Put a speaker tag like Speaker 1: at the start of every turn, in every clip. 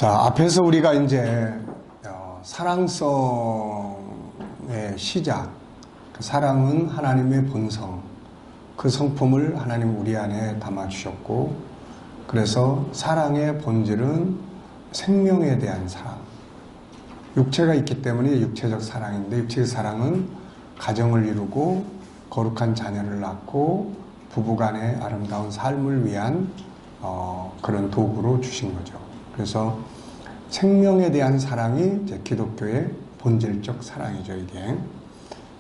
Speaker 1: 자, 앞에서 우리가 이제 사랑성의 시작, 그 사랑은 하나님의 본성, 그 성품을 하나님 우리 안에 담아주셨고, 그래서 사랑의 본질은 생명에 대한 사랑. 육체가 있기 때문에 육체적 사랑인데, 육체의 사랑은 가정을 이루고 거룩한 자녀를 낳고 부부간의 아름다운 삶을 위한 그런 도구로 주신 거죠. 그래서 생명에 대한 사랑이 이제 기독교의 본질적 사랑이죠, 이게.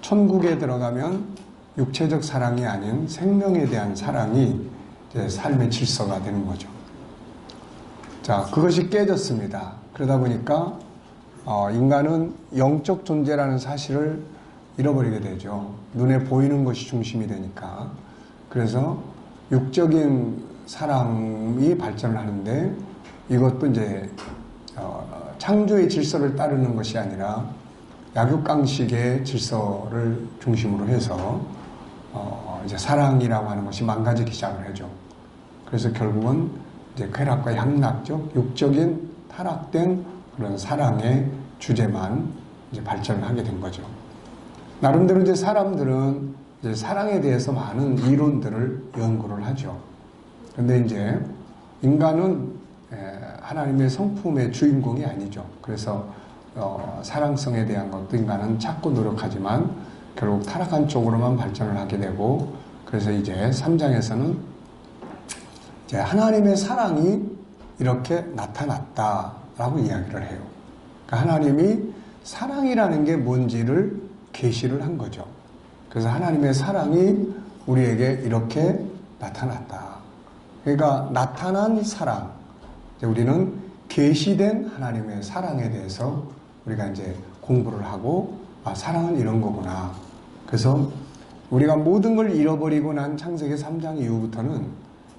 Speaker 1: 천국에 들어가면 육체적 사랑이 아닌 생명에 대한 사랑이 이제 삶의 질서가 되는 거죠. 자, 그것이 깨졌습니다. 그러다 보니까 인간은 영적 존재라는 사실을 잃어버리게 되죠. 눈에 보이는 것이 중심이 되니까. 그래서 육적인 사랑이 발전을 하는데, 이것도 이제 창조의 질서를 따르는 것이 아니라 약육강식의 질서를 중심으로 해서 이제 사랑이라고 하는 것이 망가지기 시작을 하죠. 그래서 결국은 이제 쾌락과 향락적 육적인 타락된 그런 사랑의 주제만 이제 발전을 하게 된 거죠. 나름대로 이제 사람들은 이제 사랑에 대해서 많은 이론들을 연구를 하죠. 그런데 이제 인간은 하나님의 성품의 주인공이 아니죠. 그래서 사랑성에 대한 것도 인간은 찾고 노력하지만 결국 타락한 쪽으로만 발전을 하게 되고, 그래서 이제 3장에서는 이제 하나님의 사랑이 이렇게 나타났다라고 이야기를 해요. 그러니까 하나님이 사랑이라는 게 뭔지를 계시를 한 거죠. 그래서 하나님의 사랑이 우리에게 이렇게 나타났다. 그러니까 나타난 사랑, 우리는 계시된 하나님의 사랑에 대해서 우리가 이제 공부를 하고, 사랑은 이런 거구나. 그래서 우리가 모든 걸 잃어버리고 난 창세기 3장 이후부터는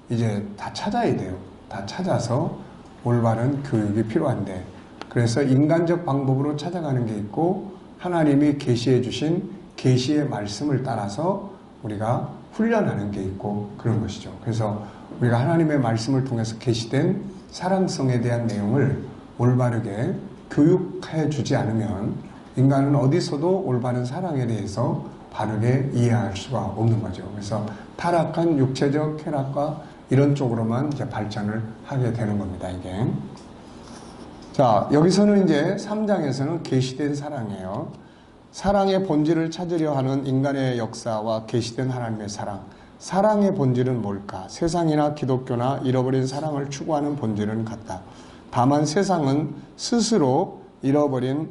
Speaker 1: 이제 다 찾아야 돼요. 다 찾아서 올바른 교육이 필요한데, 그래서 인간적 방법으로 찾아가는 게 있고, 하나님이 계시해 주신 계시의 말씀을 따라서 우리가 훈련하는 게 있고, 그런 것이죠. 그래서 우리가 하나님의 말씀을 통해서 계시된 사랑성에 대한 내용을 올바르게 교육해 주지 않으면 인간은 어디서도 올바른 사랑에 대해서 바르게 이해할 수가 없는 거죠. 그래서 타락한 육체적 쾌락과 이런 쪽으로만 이제 발전을 하게 되는 겁니다, 이게. 자, 여기서는 이제 3장에서는 계시된 사랑이에요. 사랑의 본질을 찾으려 하는 인간의 역사와 계시된 하나님의 사랑. 사랑의 본질은 뭘까? 세상이나 기독교나 잃어버린 사랑을 추구하는 본질은 같다. 다만 세상은 스스로 잃어버린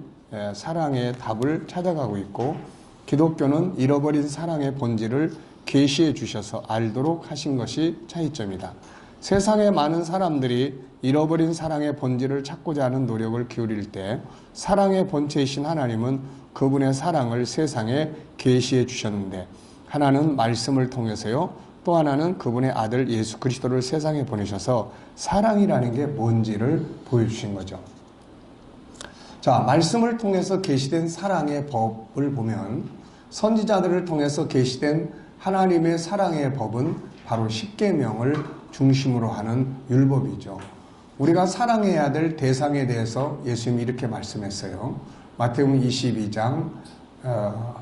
Speaker 1: 사랑의 답을 찾아가고 있고, 기독교는 잃어버린 사랑의 본질을 계시해 주셔서 알도록 하신 것이 차이점이다. 세상의 많은 사람들이 잃어버린 사랑의 본질을 찾고자 하는 노력을 기울일 때, 사랑의 본체이신 하나님은 그분의 사랑을 세상에 계시해 주셨는데, 하나는 말씀을 통해서요, 또 하나는 그분의 아들 예수 그리스도를 세상에 보내셔서 사랑이라는 게 뭔지를 보여주신 거죠. 자, 말씀을 통해서 계시된 사랑의 법을 보면, 선지자들을 통해서 계시된 하나님의 사랑의 법은 바로 십계명을 중심으로 하는 율법이죠. 우리가 사랑해야 될 대상에 대해서 예수님이 이렇게 말씀했어요. 마태복음 22장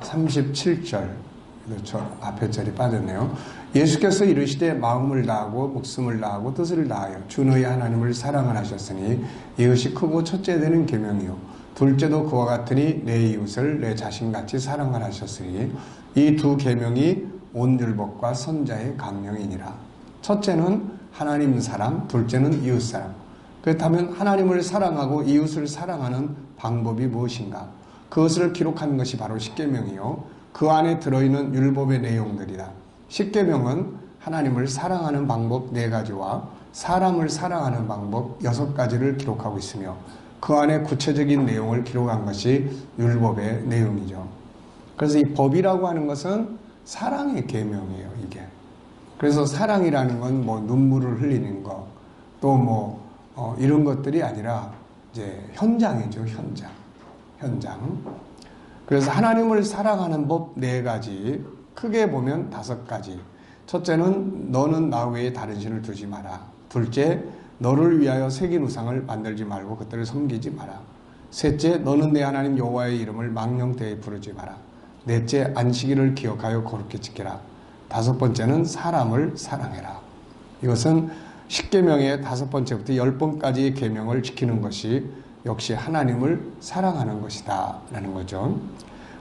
Speaker 1: 37절. 그렇죠. 앞에 절이 빠졌네요. 예수께서 이르시되 마음을 다하고 목숨을 다하고 뜻을 다하여 주 너희 하나님을 사랑을 하셨으니 이것이 크고 첫째 되는 계명이요 둘째도 그와 같으니 내 이웃을 내 자신같이 사랑을 하셨으니 이 두 계명이 온 율법과 선자의 강령이니라. 첫째는 하나님 사랑, 둘째는 이웃 사랑. 그렇다면 하나님을 사랑하고 이웃을 사랑하는 방법이 무엇인가? 그것을 기록한 것이 바로 십계명이요 그 안에 들어있는 율법의 내용들이다. 십계명은 하나님을 사랑하는 방법 4가지와 사람을 사랑하는 방법 6가지를 기록하고 있으며, 그 안에 구체적인 내용을 기록한 것이 율법의 내용이죠. 그래서 이 법이라고 하는 것은 사랑의 계명이에요, 이게. 그래서 사랑이라는 건 뭐 눈물을 흘리는 거, 또 이런 것들이 아니라 이제 현장이죠, 현장. 그래서 하나님을 사랑하는 법 4가지, 크게 보면 5가지. 첫째는 너는 나 외에 다른 신을 두지 마라. 둘째, 너를 위하여 새긴 우상을 만들지 말고 그들을 섬기지 마라. 셋째, 너는 내 하나님 여호와의 이름을 망령되이 부르지 마라. 넷째, 안식일을 기억하여 거룩히 지키라. 다섯 번째는 사람을 사랑해라. 이것은 십계명의 다섯 번째부터 10번까지의 계명을 지키는 것이 역시 하나님을 사랑하는 것이다 라는 거죠.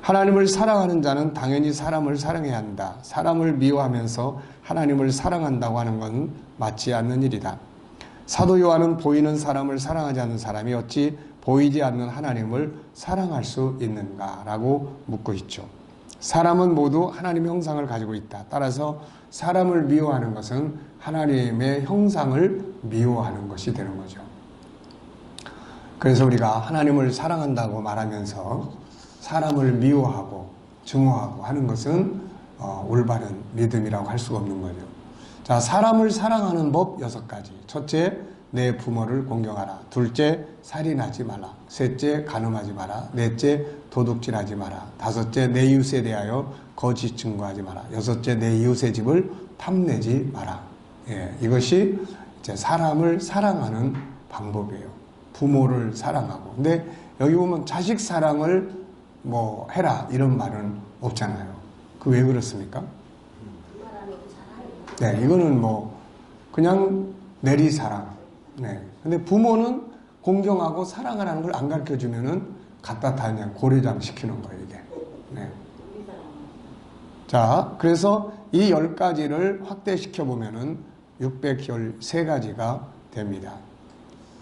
Speaker 1: 하나님을 사랑하는 자는 당연히 사람을 사랑해야 한다. 사람을 미워하면서 하나님을 사랑한다고 하는 건 맞지 않는 일이다. 사도 요한은 보이는 사람을 사랑하지 않는 사람이 어찌 보이지 않는 하나님을 사랑할 수 있는가 라고 묻고 있죠. 사람은 모두 하나님의 형상을 가지고 있다. 따라서 사람을 미워하는 것은 하나님의 형상을 미워하는 것이 되는 거죠. 그래서 우리가 하나님을 사랑한다고 말하면서 사람을 미워하고 증오하고 하는 것은 올바른 믿음이라고 할 수가 없는 거죠. 자, 사람을 사랑하는 법 6가지. 첫째, 내 부모를 공경하라. 둘째, 살인하지 마라. 셋째, 간음하지 마라. 넷째, 도둑질하지 마라. 다섯째, 내 이웃에 대하여 거짓 증거하지 마라. 여섯째, 내 이웃의 집을 탐내지 마라. 예, 이것이 이제 사람을 사랑하는 방법이에요. 부모를 사랑하고. 근데 여기 보면 자식 사랑을 뭐 해라 이런 말은 없잖아요. 그 왜 그렇습니까? 네, 이거는 뭐 그냥 내리사랑. 네. 근데 부모는 공경하고 사랑하라는 걸 안 가르쳐 주면은 갖다 다 그냥 고려장 시키는 거예요, 이게. 네. 자, 그래서 이 10가지를 확대시켜 보면은 613가지가 됩니다.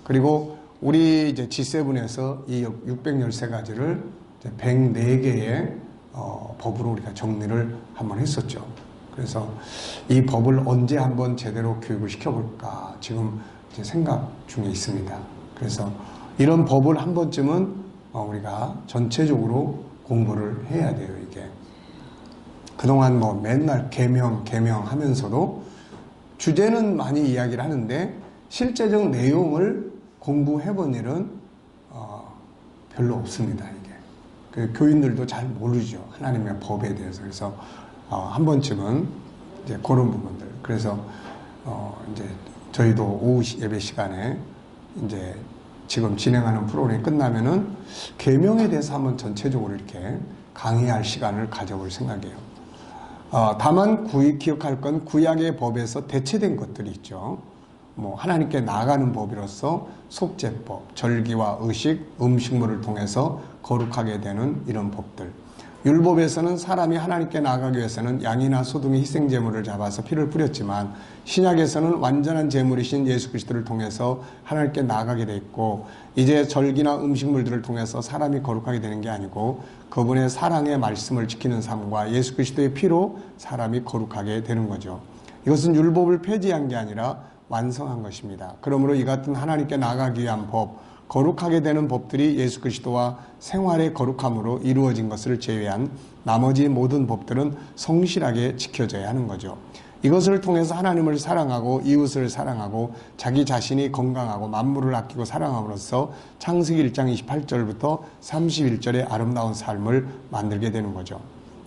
Speaker 1: 그리고 우리 이제 G7에서 이 613가지를 104개의 법으로 우리가 정리를 한번 했었죠. 그래서 이 법을 언제 한번 제대로 교육을 시켜볼까 지금 이제 생각 중에 있습니다. 그래서 이런 법을 한 번쯤은 우리가 전체적으로 공부를 해야 돼요, 이게. 그동안 뭐 맨날 계명 하면서도 주제는 많이 이야기를 하는데 실제적 내용을 공부해본 일은 별로 없습니다, 이게. 그 교인들도 잘 모르죠, 하나님의 법에 대해서. 그래서 한 번쯤은 이제 그런 부분들. 그래서 이제 저희도 오후 예배 시간에 이제 지금 진행하는 프로그램이 끝나면은 계명에 대해서 한번 전체적으로 이렇게 강의할 시간을 가져볼 생각이에요. 다만 기억할 건 구약의 법에서 대체된 것들이 있죠. 뭐 하나님께 나아가는 법으로서 속죄법, 절기와 의식, 음식물을 통해서 거룩하게 되는 이런 법들. 율법에서는 사람이 하나님께 나아가기 위해서는 양이나 소등의 희생제물을 잡아서 피를 뿌렸지만 신약에서는 완전한 제물이신 예수 그리스도를 통해서 하나님께 나아가게 돼 있고 이제 절기나 음식물들을 통해서 사람이 거룩하게 되는 게 아니고 그분의 사랑의 말씀을 지키는 삶과 예수 그리스도의 피로 사람이 거룩하게 되는 거죠. 이것은 율법을 폐지한 게 아니라 완성한 것입니다. 그러므로 이 같은 하나님께 나아가기 위한 법, 거룩하게 되는 법들이 예수 그리스도와 생활의 거룩함으로 이루어진 것을 제외한 나머지 모든 법들은 성실하게 지켜져야 하는 거죠. 이것을 통해서 하나님을 사랑하고 이웃을 사랑하고 자기 자신이 건강하고 만물을 아끼고 사랑함으로써 창세기 1장 28절부터 31절의 아름다운 삶을 만들게 되는 거죠.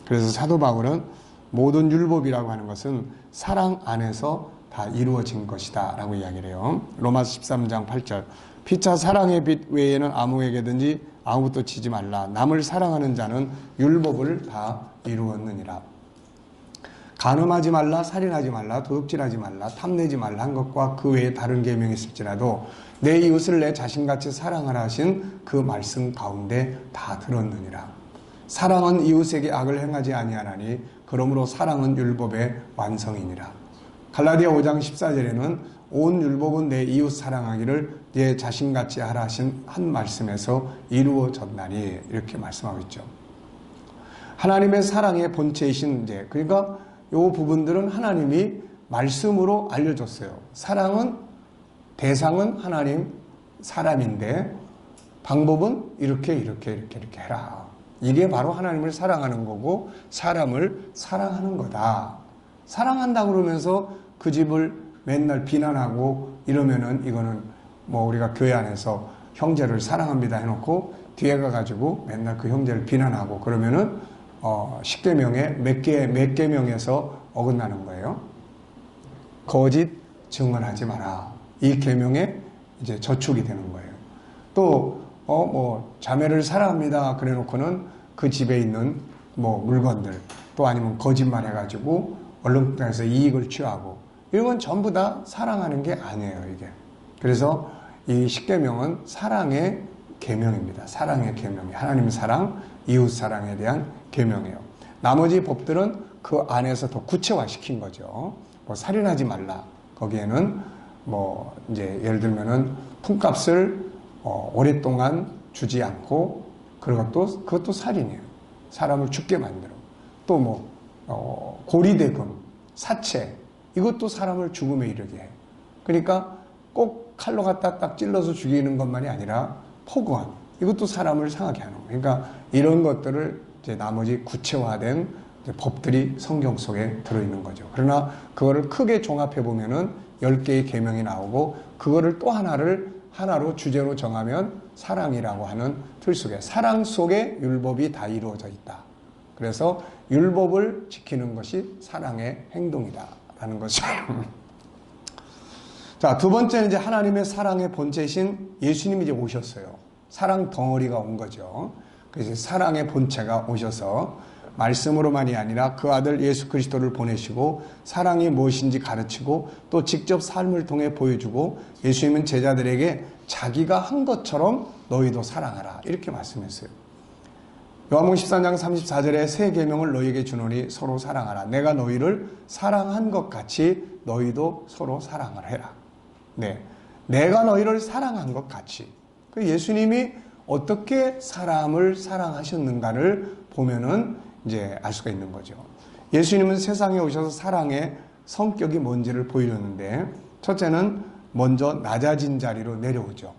Speaker 1: 그래서 사도 바울은 모든 율법이라고 하는 것은 사랑 안에서 다 이루어진 것이다 라고 이야기를 해요. 로마서 13장 8절 피차 사랑의 빛 외에는 아무에게든지 아무것도 치지 말라. 남을 사랑하는 자는 율법을 다 이루었느니라. 간음하지 말라, 살인하지 말라, 도둑질하지 말라, 탐내지 말라 한 것과 그 외에 다른 계명이 있을지라도 내 이웃을 내 자신같이 사랑하라 하신 그 말씀 가운데 다 들었느니라. 사랑은 이웃에게 악을 행하지 아니하나니 그러므로 사랑은 율법의 완성이니라. 갈라디아 5장 14절에는 온 율법은 내 이웃 사랑하기를 내 자신같이 하라 하신 한 말씀에서 이루어졌나니 이렇게 말씀하고 있죠. 하나님의 사랑의 본체이신 이제 그러니까 이 부분들은 하나님이 말씀으로 알려줬어요. 사랑은 대상은 하나님 사람인데 방법은 이렇게 해라. 이게 바로 하나님을 사랑하는 거고 사람을 사랑하는 거다. 사랑한다 그러면서 그 집을 맨날 비난하고 이러면은 이거는 뭐 우리가 교회 안에서 형제를 사랑합니다 해놓고 뒤에 가가지고 맨날 그 형제를 비난하고 그러면은 10계명에 몇 계명에서 어긋나는 거예요. 거짓 증언하지 마라. 이 계명에 이제 저촉이 되는 거예요. 또 자매를 사랑합니다 그래 놓고는 그 집에 있는 물건들, 또 아니면 거짓말 해가지고 얼렁뚱땅해서 이익을 취하고, 이건 전부 다 사랑하는 게 아니에요, 이게. 그래서 이 십계명은 사랑의 계명입니다. 사랑의 계명이 하나님 사랑, 이웃 사랑에 대한 계명이에요. 나머지 법들은 그 안에서 더 구체화시킨 거죠. 살인하지 말라. 거기에는 이제 예를 들면은 품값을 오랫동안 주지 않고, 그것도 살인이에요. 사람을 죽게 만들어. 또 고리대금, 사체, 이것도 사람을 죽음에 이르게 해. 그러니까 꼭 칼로 갖다 딱 찔러서 죽이는 것만이 아니라 포고함, 이것도 사람을 상하게 하는 거예요. 그러니까 이런 것들을 이제 나머지 구체화된 법들이 성경 속에 들어있는 거죠. 그러나 그거를 크게 종합해 보면은 10개의 계명이 나오고, 그거를 또 하나로 주제로 정하면 사랑이라고 하는 틀 속에, 사랑 속에 율법이 다 이루어져 있다. 그래서 율법을 지키는 것이 사랑의 행동이다라는 것이죠. 자, 두 번째는 이제 하나님의 사랑의 본체이신 예수님이 이제 오셨어요. 사랑 덩어리가 온 거죠. 그래서 사랑의 본체가 오셔서 말씀으로만이 아니라 그 아들 예수 그리스도를 보내시고 사랑이 무엇인지 가르치고 또 직접 삶을 통해 보여주고, 예수님은 제자들에게 자기가 한 것처럼 너희도 사랑하라, 이렇게 말씀했어요. 요한복음 13장 34절에 새 계명을 너희에게 주노니 서로 사랑하라. 내가 너희를 사랑한 것 같이 너희도 서로 사랑을 해라. 네, 내가 너희를 사랑한 것 같이. 예수님이 어떻게 사람을 사랑하셨는가를 보면은 이제 알 수가 있는 거죠. 예수님은 세상에 오셔서 사랑의 성격이 뭔지를 보여줬는데, 첫째는 먼저 낮아진 자리로 내려오죠.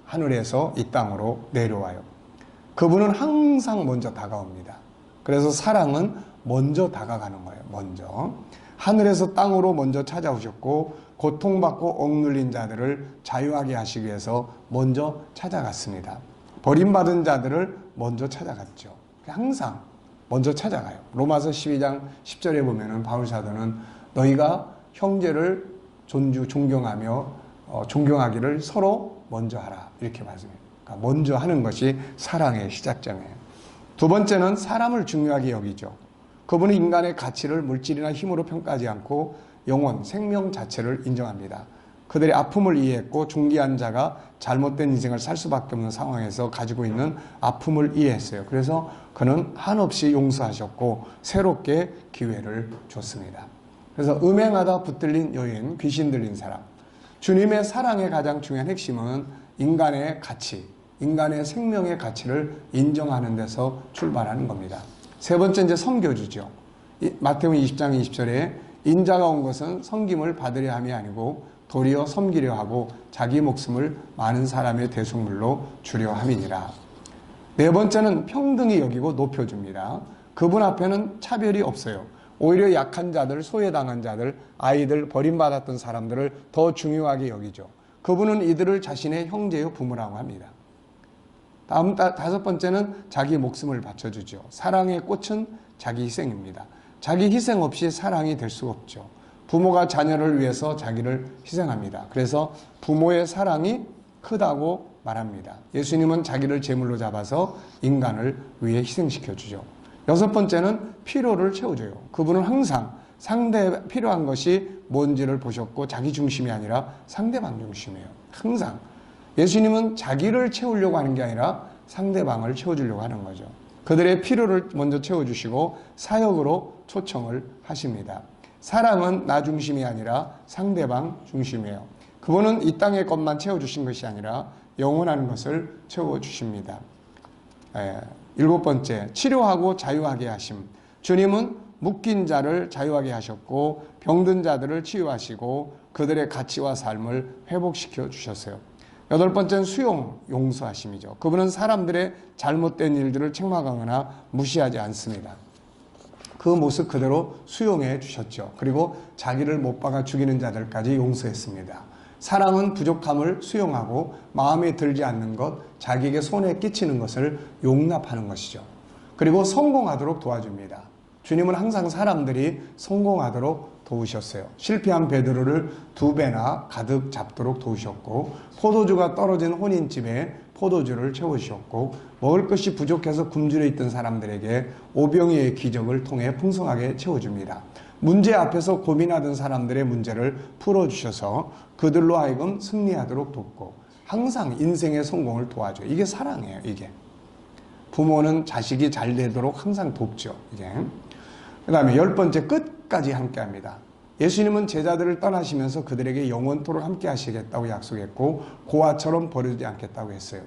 Speaker 1: 하늘에서 이 땅으로 내려와요. 그분은 항상 먼저 다가옵니다. 그래서 사랑은 먼저 다가가는 거예요. 먼저 하늘에서 땅으로 먼저 찾아오셨고, 고통받고 억눌린 자들을 자유하게 하시기 위해서 먼저 찾아갔습니다. 버림받은 자들을 먼저 찾아갔죠. 항상 먼저 찾아가요. 로마서 12장 10절에 보면은 바울 사도는 너희가 형제를 존경하며 존경하기를 서로 먼저 하라, 이렇게 말씀해요. 그러니까 먼저 하는 것이 사랑의 시작점이에요. 두 번째는 사람을 중요하게 여기죠. 그분은 인간의 가치를 물질이나 힘으로 평가하지 않고 영혼, 생명 자체를 인정합니다. 그들의 아픔을 이해했고, 중기한 자가 잘못된 인생을 살 수밖에 없는 상황에서 가지고 있는 아픔을 이해했어요. 그래서 그는 한없이 용서하셨고 새롭게 기회를 줬습니다. 그래서 음행하다 붙들린 여인, 귀신 들린 사람, 주님의 사랑의 가장 중요한 핵심은 인간의 가치, 인간의 생명의 가치를 인정하는 데서 출발하는 겁니다. 세 번째 이제 섬겨주죠. 마태복음 20장 20절에 인자가 온 것은 섬김을 받으려 함이 아니고 도리어 섬기려 하고 자기 목숨을 많은 사람의 대속물로 주려 함이니라. 네 번째는 평등히 여기고 높여줍니다. 그분 앞에는 차별이 없어요. 오히려 약한 자들, 소외당한 자들, 아이들, 버림받았던 사람들을 더 중요하게 여기죠. 그분은 이들을 자신의 형제요 부모라고 합니다. 다섯 번째는 자기 목숨을 바쳐주죠. 사랑의 꽃은 자기 희생입니다. 자기 희생 없이 사랑이 될 수가 없죠. 부모가 자녀를 위해서 자기를 희생합니다. 그래서 부모의 사랑이 크다고 말합니다. 예수님은 자기를 제물로 잡아서 인간을 위해 희생시켜 주죠. 여섯 번째는 필요를 채워줘요. 그분은 항상 필요한 것이 뭔지를 보셨고 자기 중심이 아니라 상대방 중심이에요. 항상. 예수님은 자기를 채우려고 하는 게 아니라 상대방을 채워주려고 하는 거죠. 그들의 필요를 먼저 채워주시고 사역으로 초청을 하십니다. 사랑은 나 중심이 아니라 상대방 중심이에요. 그분은 이 땅의 것만 채워주신 것이 아니라 영원한 것을 채워주십니다. 일곱 번째, 치료하고 자유하게 하심. 주님은 묶인 자를 자유하게 하셨고 병든 자들을 치유하시고 그들의 가치와 삶을 회복시켜 주셨어요. 여덟 번째는 수용, 용서하심이죠. 그분은 사람들의 잘못된 일들을 책망하거나 무시하지 않습니다. 그 모습 그대로 수용해 주셨죠. 그리고 자기를 못 박아 죽이는 자들까지 용서했습니다. 사랑은 부족함을 수용하고 마음에 들지 않는 것, 자기에게 손에 끼치는 것을 용납하는 것이죠. 그리고 성공하도록 도와줍니다. 주님은 항상 사람들이 성공하도록 도우셨어요. 실패한 베드로를 2배나 가득 잡도록 도우셨고, 포도주가 떨어진 혼인집에 포도주를 채우셨고, 먹을 것이 부족해서 굶주려 있던 사람들에게 오병이의 기적을 통해 풍성하게 채워줍니다. 문제 앞에서 고민하던 사람들의 문제를 풀어주셔서 그들로 하여금 승리하도록 돕고, 항상 인생의 성공을 도와줘요. 이게 사랑이에요. 이게 부모는 자식이 잘 되도록 항상 돕죠. 이게 그 다음에 10번째, 끝까지 함께합니다. 예수님은 제자들을 떠나시면서 그들에게 영원토록 함께 하시겠다고 약속했고, 고아처럼 버리지 않겠다고 했어요.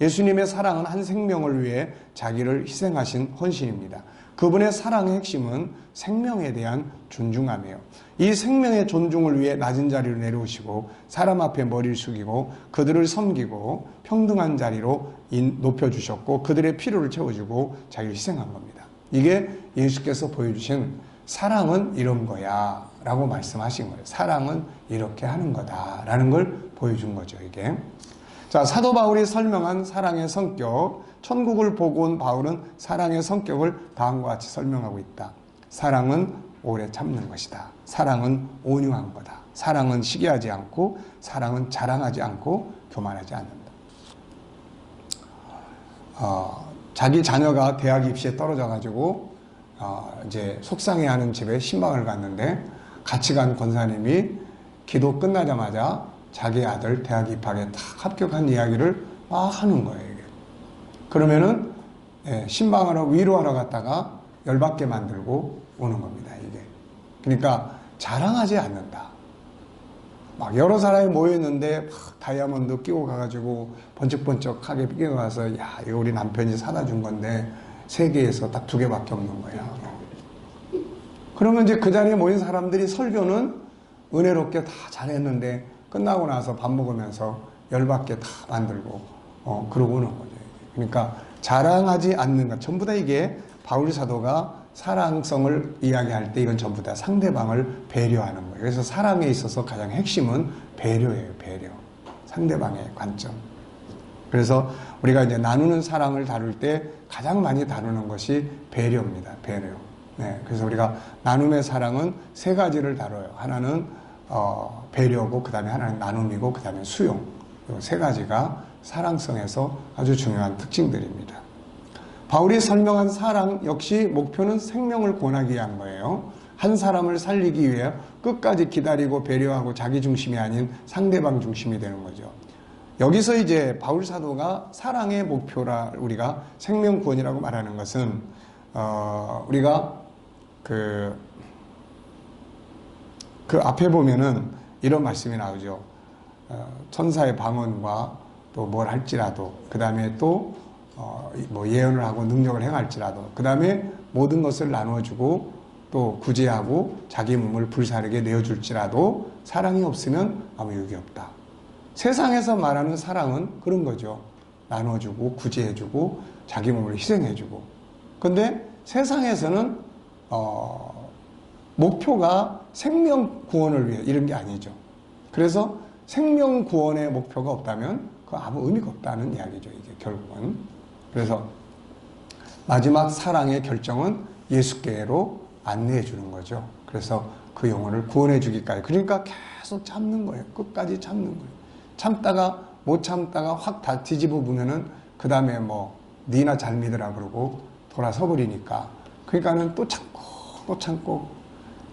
Speaker 1: 예수님의 사랑은 한 생명을 위해 자기를 희생하신 헌신입니다. 그분의 사랑의 핵심은 생명에 대한 존중함이에요. 이 생명의 존중을 위해 낮은 자리로 내려오시고 사람 앞에 머리를 숙이고 그들을 섬기고 평등한 자리로 높여주셨고 그들의 필요를 채워주고 자기를 희생한 겁니다. 이게 예수께서 보여주신 사랑은 이런 거야 라고 말씀하신 거예요. 사랑은 이렇게 하는 거다 라는 걸 보여준 거죠. 이게 자, 사도 바울이 설명한 사랑의 성격, 천국을 보고 온 바울은 사랑의 성격을 다음과 같이 설명하고 있다. 사랑은 오래 참는 것이다. 사랑은 온유한 거다. 사랑은 시기하지 않고, 사랑은 자랑하지 않고, 교만하지 않는다. 자기 자녀가 대학 입시에 떨어져가지고 이제 속상해하는 집에 신방을 갔는데 같이 간 권사님이 기도 끝나자마자 자기 아들 대학 입학에 딱 합격한 이야기를 막 하는 거예요. 이게. 그러면은 신방하러 위로하러 갔다가 열받게 만들고 오는 겁니다. 이게. 그러니까 자랑하지 않는다. 막 여러 사람이 모였는데 막 다이아몬드 끼고 가가지고 번쩍번쩍하게 끼고 가서 야, 이거 우리 남편이 사다 준 건데 세계에서 딱 2개밖에 없는 거야. 그러면 이제 그 자리에 모인 사람들이 설교는 은혜롭게 다 잘했는데 끝나고 나서 밥 먹으면서 열받게 다 만들고 그러고 오는 거죠. 그러니까 자랑하지 않는 것, 전부 다 이게 바울 사도가 사랑성을 이야기할 때 이건 전부 다 상대방을 배려하는 거예요. 그래서 사랑에 있어서 가장 핵심은 배려예요. 배려. 상대방의 관점. 그래서 우리가 이제 나누는 사랑을 다룰 때 가장 많이 다루는 것이 배려입니다. 배려. 네, 그래서 우리가 나눔의 사랑은 3가지를 다뤄요. 하나는 배려고, 그 다음에 하나는 나눔이고, 그 다음에 수용. 이 3가지가 사랑성에서 아주 중요한 특징들입니다. 바울이 설명한 사랑 역시 목표는 생명을 권하기 위한 거예요. 한 사람을 살리기 위해 끝까지 기다리고 배려하고 자기 중심이 아닌 상대방 중심이 되는 거죠. 여기서 이제 바울 사도가 사랑의 목표라 우리가 생명 구원이라고 말하는 것은 우리가 그 앞에 보면은 이런 말씀이 나오죠. 천사의 방언과 또 뭘 할지라도, 그 다음에 또 뭐 예언을 하고 능력을 행할지라도, 그 다음에 모든 것을 나눠주고 또 구제하고 자기 몸을 불사르게 내어줄지라도 사랑이 없으면 아무 유익이 없다. 세상에서 말하는 사랑은 그런 거죠. 나눠주고 구제해주고 자기 몸을 희생해주고. 근데 세상에서는 목표가 생명 구원을 위해 이런 게 아니죠. 그래서 생명 구원의 목표가 없다면 그 아무 의미가 없다는 이야기죠. 이게 결국은. 그래서 마지막 사랑의 결정은 예수께로 안내해 주는 거죠. 그래서 그 영혼을 구원해 주기까지. 그러니까 계속 참는 거예요. 끝까지 참는 거예요. 참다가 못 참다가 확 다 뒤집어 보면은 그 다음에 뭐 니나 잘 믿으라 그러고 돌아서 버리니까. 그러니까는 또 참고 또 참고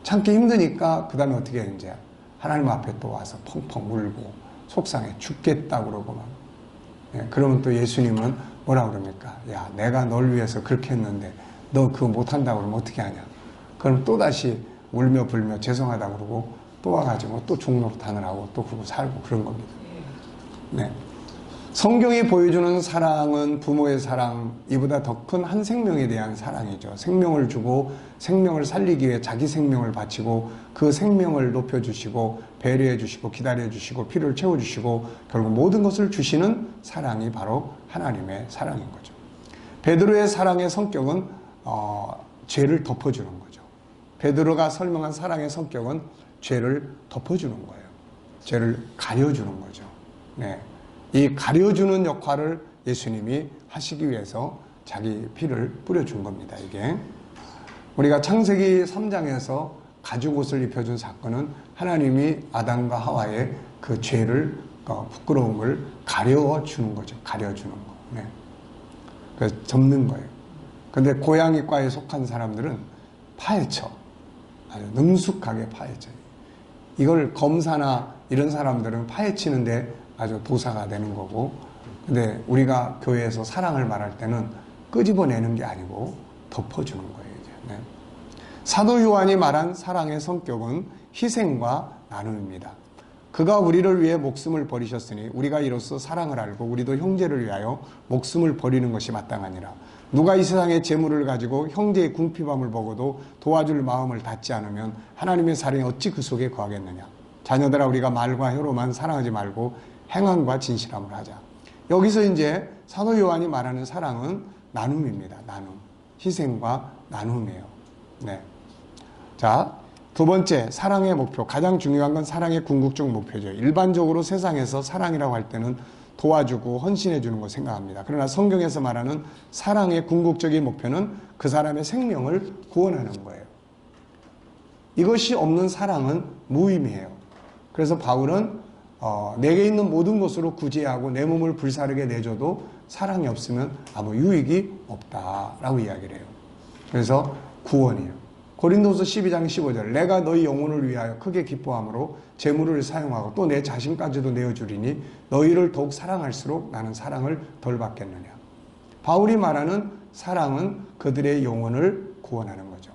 Speaker 1: 참기 힘드니까 그 다음에 어떻게 해 이제 하나님 앞에 또 와서 펑펑 울고 속상해 죽겠다 그러고 막. 예, 그러면 또 예수님은 뭐라 그럽니까? 야, 내가 널 위해서 그렇게 했는데 너 그거 못한다고 그러면 어떻게 하냐? 그럼 또다시 울며 불며 죄송하다 그러고 또 와가지고 또 종로로 다늘하고 또 그러고 살고 그런 겁니다. 네. 성경이 보여주는 사랑은 부모의 사랑, 이보다 더 큰 한 생명에 대한 사랑이죠. 생명을 주고 생명을 살리기 위해 자기 생명을 바치고 그 생명을 높여주시고 배려해주시고 기다려주시고 필요를 채워주시고 결국 모든 것을 주시는 사랑이 바로 하나님의 사랑인 거죠. 베드로의 사랑의 성격은 죄를 덮어주는 거죠. 베드로가 설명한 사랑의 성격은 죄를 덮어주는 거예요. 죄를 가려주는 거죠. 네. 이 가려주는 역할을 예수님이 하시기 위해서 자기 피를 뿌려준 겁니다. 이게 우리가 창세기 3장에서 가죽 옷을 입혀준 사건은 하나님이 아담과 하와의 그 죄를, 부끄러움을 가려주는 거죠. 가려주는 거. 네. 그래서 접는 거예요. 근데 고양이과에 속한 사람들은 파헤쳐. 아주 능숙하게 파헤쳐요. 이걸 검사나 이런 사람들은 파헤치는데 아주 도사가 되는 거고, 근데 우리가 교회에서 사랑을 말할 때는 끄집어내는 게 아니고 덮어주는 거예요. 이제. 네. 사도 요한이 말한 사랑의 성격은 희생과 나눔입니다. 그가 우리를 위해 목숨을 버리셨으니 우리가 이로써 사랑을 알고 우리도 형제를 위하여 목숨을 버리는 것이 마땅하니라. 누가 이 세상의 재물을 가지고 형제의 궁핍함을 보고도 도와줄 마음을 닫지 않으면 하나님의 사랑이 어찌 그 속에 거하겠느냐. 자녀들아, 우리가 말과 혀로만 사랑하지 말고 행함과 진실함을 하자. 여기서 이제 사도 요한이 말하는 사랑은 나눔입니다. 나눔. 희생과 나눔이에요. 네. 자, 두 번째, 사랑의 목표. 가장 중요한 건 사랑의 궁극적 목표죠. 일반적으로 세상에서 사랑이라고 할 때는 도와주고 헌신해 주는 거 생각합니다. 그러나 성경에서 말하는 사랑의 궁극적인 목표는 그 사람의 생명을 구원하는 거예요. 이것이 없는 사랑은 무의미해요. 그래서 바울은 내게 있는 모든 것으로 구제하고 내 몸을 불사르게 내줘도 사랑이 없으면 아무 유익이 없다라고 이야기를 해요. 그래서 구원이에요. 고린도서 12장 15절, 내가 너희 영혼을 위하여 크게 기뻐함으로 재물을 사용하고 또 내 자신까지도 내어주리니 너희를 더욱 사랑할수록 나는 사랑을 덜 받겠느냐. 바울이 말하는 사랑은 그들의 영혼을 구원하는 거죠.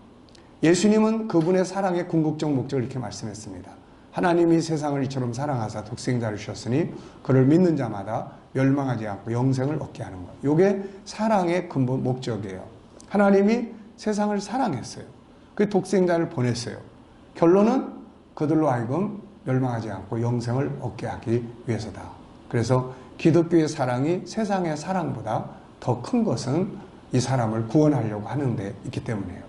Speaker 1: 예수님은 그분의 사랑의 궁극적 목적을 이렇게 말씀했습니다. 하나님이 세상을 이처럼 사랑하사 독생자를 주셨으니 그를 믿는 자마다 멸망하지 않고 영생을 얻게 하는 것. 이게 사랑의 근본 목적이에요. 하나님이 세상을 사랑했어요. 그 독생자를 보냈어요. 결론은 그들로 하여금 멸망하지 않고 영생을 얻게 하기 위해서다. 그래서 기독교의 사랑이 세상의 사랑보다 더 큰 것은 이 사람을 구원하려고 하는 데 있기 때문이에요.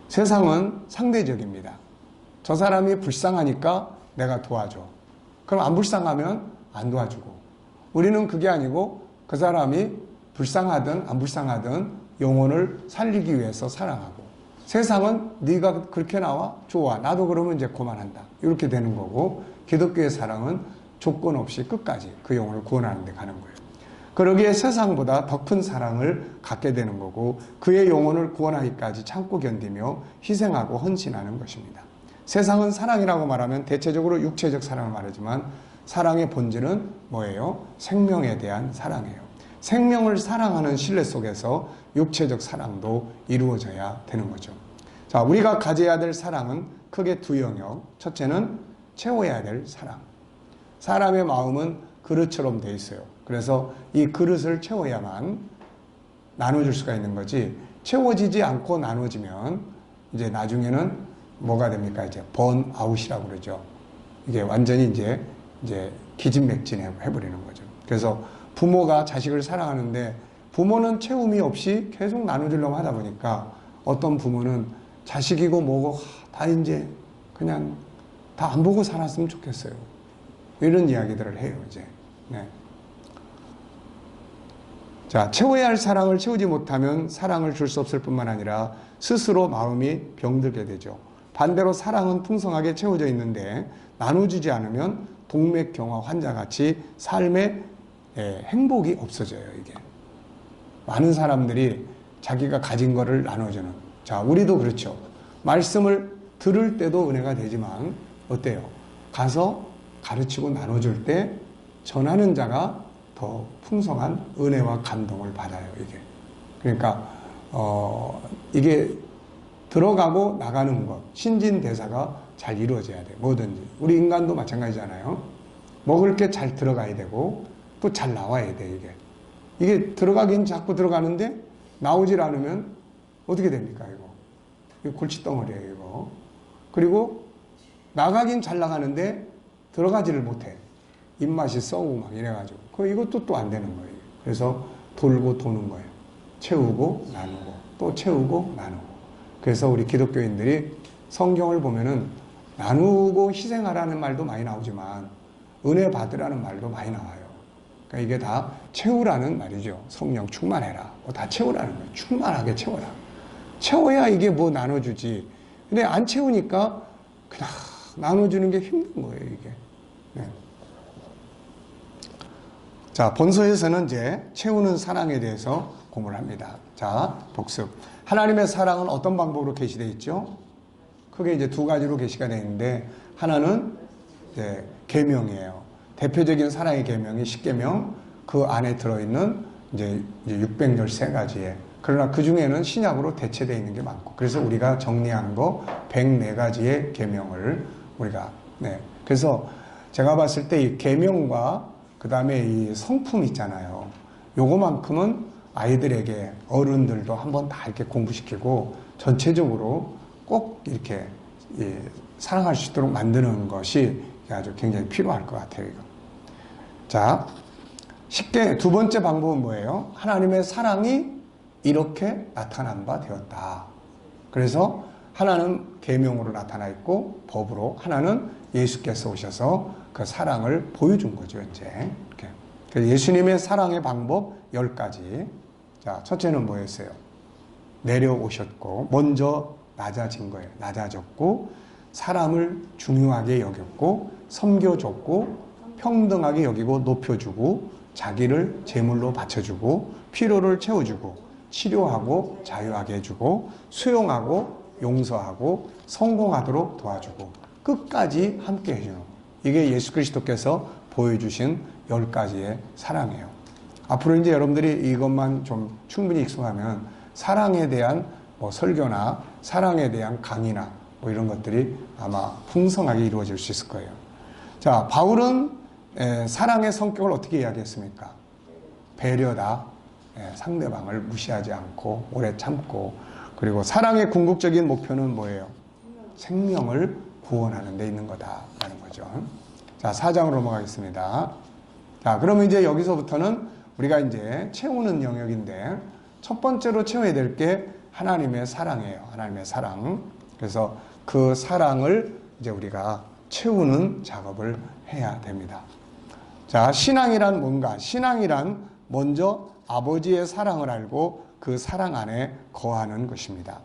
Speaker 1: 세상은 상대적입니다. 저 사람이 불쌍하니까 내가 도와줘. 그럼 안 불쌍하면 안 도와주고. 우리는 그게 아니고 그 사람이 불쌍하든 안 불쌍하든 영혼을 살리기 위해서 사랑하고. 세상은 네가 그렇게 나와? 좋아. 나도 그러면 이제 그만한다. 이렇게 되는 거고, 기독교의 사랑은 조건 없이 끝까지 그 영혼을 구원하는 데 가는 거예요. 그러기에 세상보다 더 큰 사랑을 갖게 되는 거고, 그의 영혼을 구원하기까지 참고 견디며 희생하고 헌신하는 것입니다. 세상은 사랑이라고 말하면 대체적으로 육체적 사랑을 말하지만 사랑의 본질은 뭐예요? 생명에 대한 사랑이에요. 생명을 사랑하는 신뢰 속에서 육체적 사랑도 이루어져야 되는 거죠. 자, 우리가 가져야 될 사랑은 크게 두 영역. 첫째는 채워야 될 사랑. 사람의 마음은 그릇처럼 돼 있어요. 그래서 이 그릇을 채워야만 나눠줄 수가 있는 거지, 채워지지 않고 나눠지면 이제 나중에는 뭐가 됩니까? 이제 번아웃이라고 그러죠. 이게 완전히 이제 기진맥진 해버리는 거죠. 그래서 부모가 자식을 사랑하는데 부모는 채움이 없이 계속 나눠주려고 하다 보니까 어떤 부모는 자식이고 뭐고 다 이제 그냥 다 안 보고 살았으면 좋겠어요. 이런 이야기들을 해요, 이제. 네. 자, 채워야 할 사랑을 채우지 못하면 사랑을 줄 수 없을 뿐만 아니라 스스로 마음이 병들게 되죠. 반대로 사랑은 풍성하게 채워져 있는데 나눠주지 않으면 동맥경화 환자같이 삶에 행복이 없어져요, 이게. 많은 사람들이 자기가 가진 거를 나눠주는. 자, 우리도 그렇죠. 말씀을 들을 때도 은혜가 되지만 어때요? 가서 가르치고 나눠줄 때 전하는 자가 더 풍성한 은혜와 감동을 받아요, 이게. 그러니까 이게 들어가고 나가는 것, 신진대사가 잘 이루어져야 돼. 뭐든지. 우리 인간도 마찬가지잖아요. 먹을 게 잘 들어가야 되고 또 잘 나와야 돼, 이게. 이게 들어가긴 자꾸 들어가는데 나오질 않으면 어떻게 됩니까, 이거? 이거 골칫덩어리예요, 이거. 그리고 나가긴 잘 나가는데 들어가지를 못해. 입맛이 썩고 막 이래가지고. 이것도 또 안 되는 거예요. 그래서 돌고 도는 거예요. 채우고 나누고 또 채우고 나누고. 그래서 우리 기독교인들이 성경을 보면은 나누고 희생하라는 말도 많이 나오지만 은혜 받으라는 말도 많이 나와요. 그러니까 이게 다 채우라는 말이죠. 성령 충만해라. 다 채우라는 거예요. 충만하게 채워라. 채워야 이게 뭐 나눠주지. 근데 안 채우니까 그냥 나눠주는 게 힘든 거예요, 이게. 네. 자, 본서에서는 이제 채우는 사랑에 대해서 공부를 합니다. 자, 복습. 하나님의 사랑은 어떤 방법으로 계시되어 있죠? 크게 이제 두 가지로 계시가 되어 있는데, 하나는 이제 계명이에요. 대표적인 사랑의 계명이 십계명, 그 안에 들어있는 이제 613가지에. 그러나 그 중에는 신약으로 대체되어 있는 게 많고, 그래서 우리가 정리한 거 104가지의 계명을 우리가, 네. 그래서 제가 봤을 때 이 계명과 그 다음에 이 성품 있잖아요. 요거만큼은 아이들에게 어른들도 한번 다 이렇게 공부시키고 전체적으로 꼭 이렇게 사랑할 수 있도록 만드는 것이 아주 굉장히 필요할 것 같아요. 이거. 자, 쉽게 두 번째 방법은 뭐예요? 하나님의 사랑이 이렇게 나타난 바 되었다. 그래서 하나는 계명으로 나타나 있고 법으로, 하나는 예수께서 오셔서 그 사랑을 보여준 거죠, 이제. 이렇게. 그래서 예수님의 사랑의 방법 10가지. 자, 첫째는 뭐였어요? 내려오셨고, 먼저 낮아진 거예요. 낮아졌고, 사람을 중요하게 여겼고, 섬겨줬고, 평등하게 여기고, 높여주고, 자기를 제물로 바쳐주고, 필요를 채워주고, 치료하고, 자유하게 해주고, 수용하고, 용서하고, 성공하도록 도와주고, 끝까지 함께 해주는 거예요. 이게 예수 그리스도께서 보여주신 10가지의 사랑이에요. 앞으로 이제 여러분들이 이것만 좀 충분히 익숙하면 사랑에 대한 뭐 설교나 사랑에 대한 강의나 뭐 이런 것들이 아마 풍성하게 이루어질 수 있을 거예요. 자, 바울은 사랑의 성격을 어떻게 이야기했습니까? 배려다. 상대방을 무시하지 않고 오래 참고, 그리고 사랑의 궁극적인 목표는 뭐예요? 생명을 구원하는 데 있는 거다라는 거죠. 자, 4장으로 넘어가겠습니다. 자, 그러면 이제 여기서부터는 우리가 이제 채우는 영역인데, 첫 번째로 채워야 될 게 하나님의 사랑이에요. 하나님의 사랑. 그래서 그 사랑을 이제 우리가 채우는 작업을 해야 됩니다. 자, 신앙이란 뭔가? 신앙이란 먼저 아버지의 사랑을 알고 그 사랑 안에 거하는 것입니다.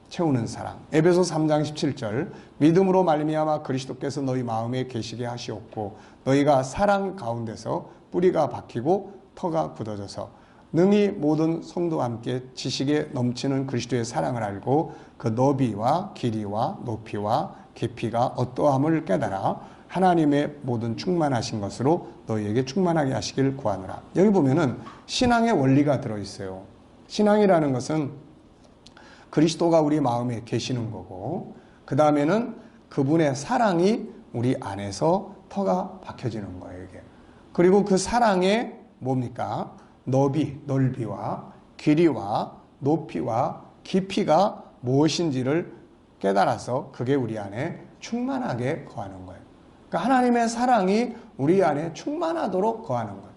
Speaker 1: 채우는 사랑. 에베소 3장 17절. 믿음으로 말미암아 그리스도께서 너희 마음에 계시게 하시옵고 너희가 사랑 가운데서 뿌리가 박히고 터가 굳어져서 능히 모든 성도와 함께 지식에 넘치는 그리스도의 사랑을 알고 그 너비와 길이와 높이와 깊이가 어떠함을 깨달아 하나님의 모든 충만하신 것으로 너희에게 충만하게 하시길 구하노라. 여기 보면은 신앙의 원리가 들어있어요. 신앙이라는 것은 그리스도가 우리 마음에 계시는 거고, 그 다음에는 그분의 사랑이 우리 안에서 터가 박혀지는 거예요, 이게. 그리고 그 사랑의 뭡니까? 넓이와 길이와 높이와 깊이가 무엇인지를 깨달아서 그게 우리 안에 충만하게 거하는 거예요. 그러니까 하나님의 사랑이 우리 안에 충만하도록 거하는 거예요.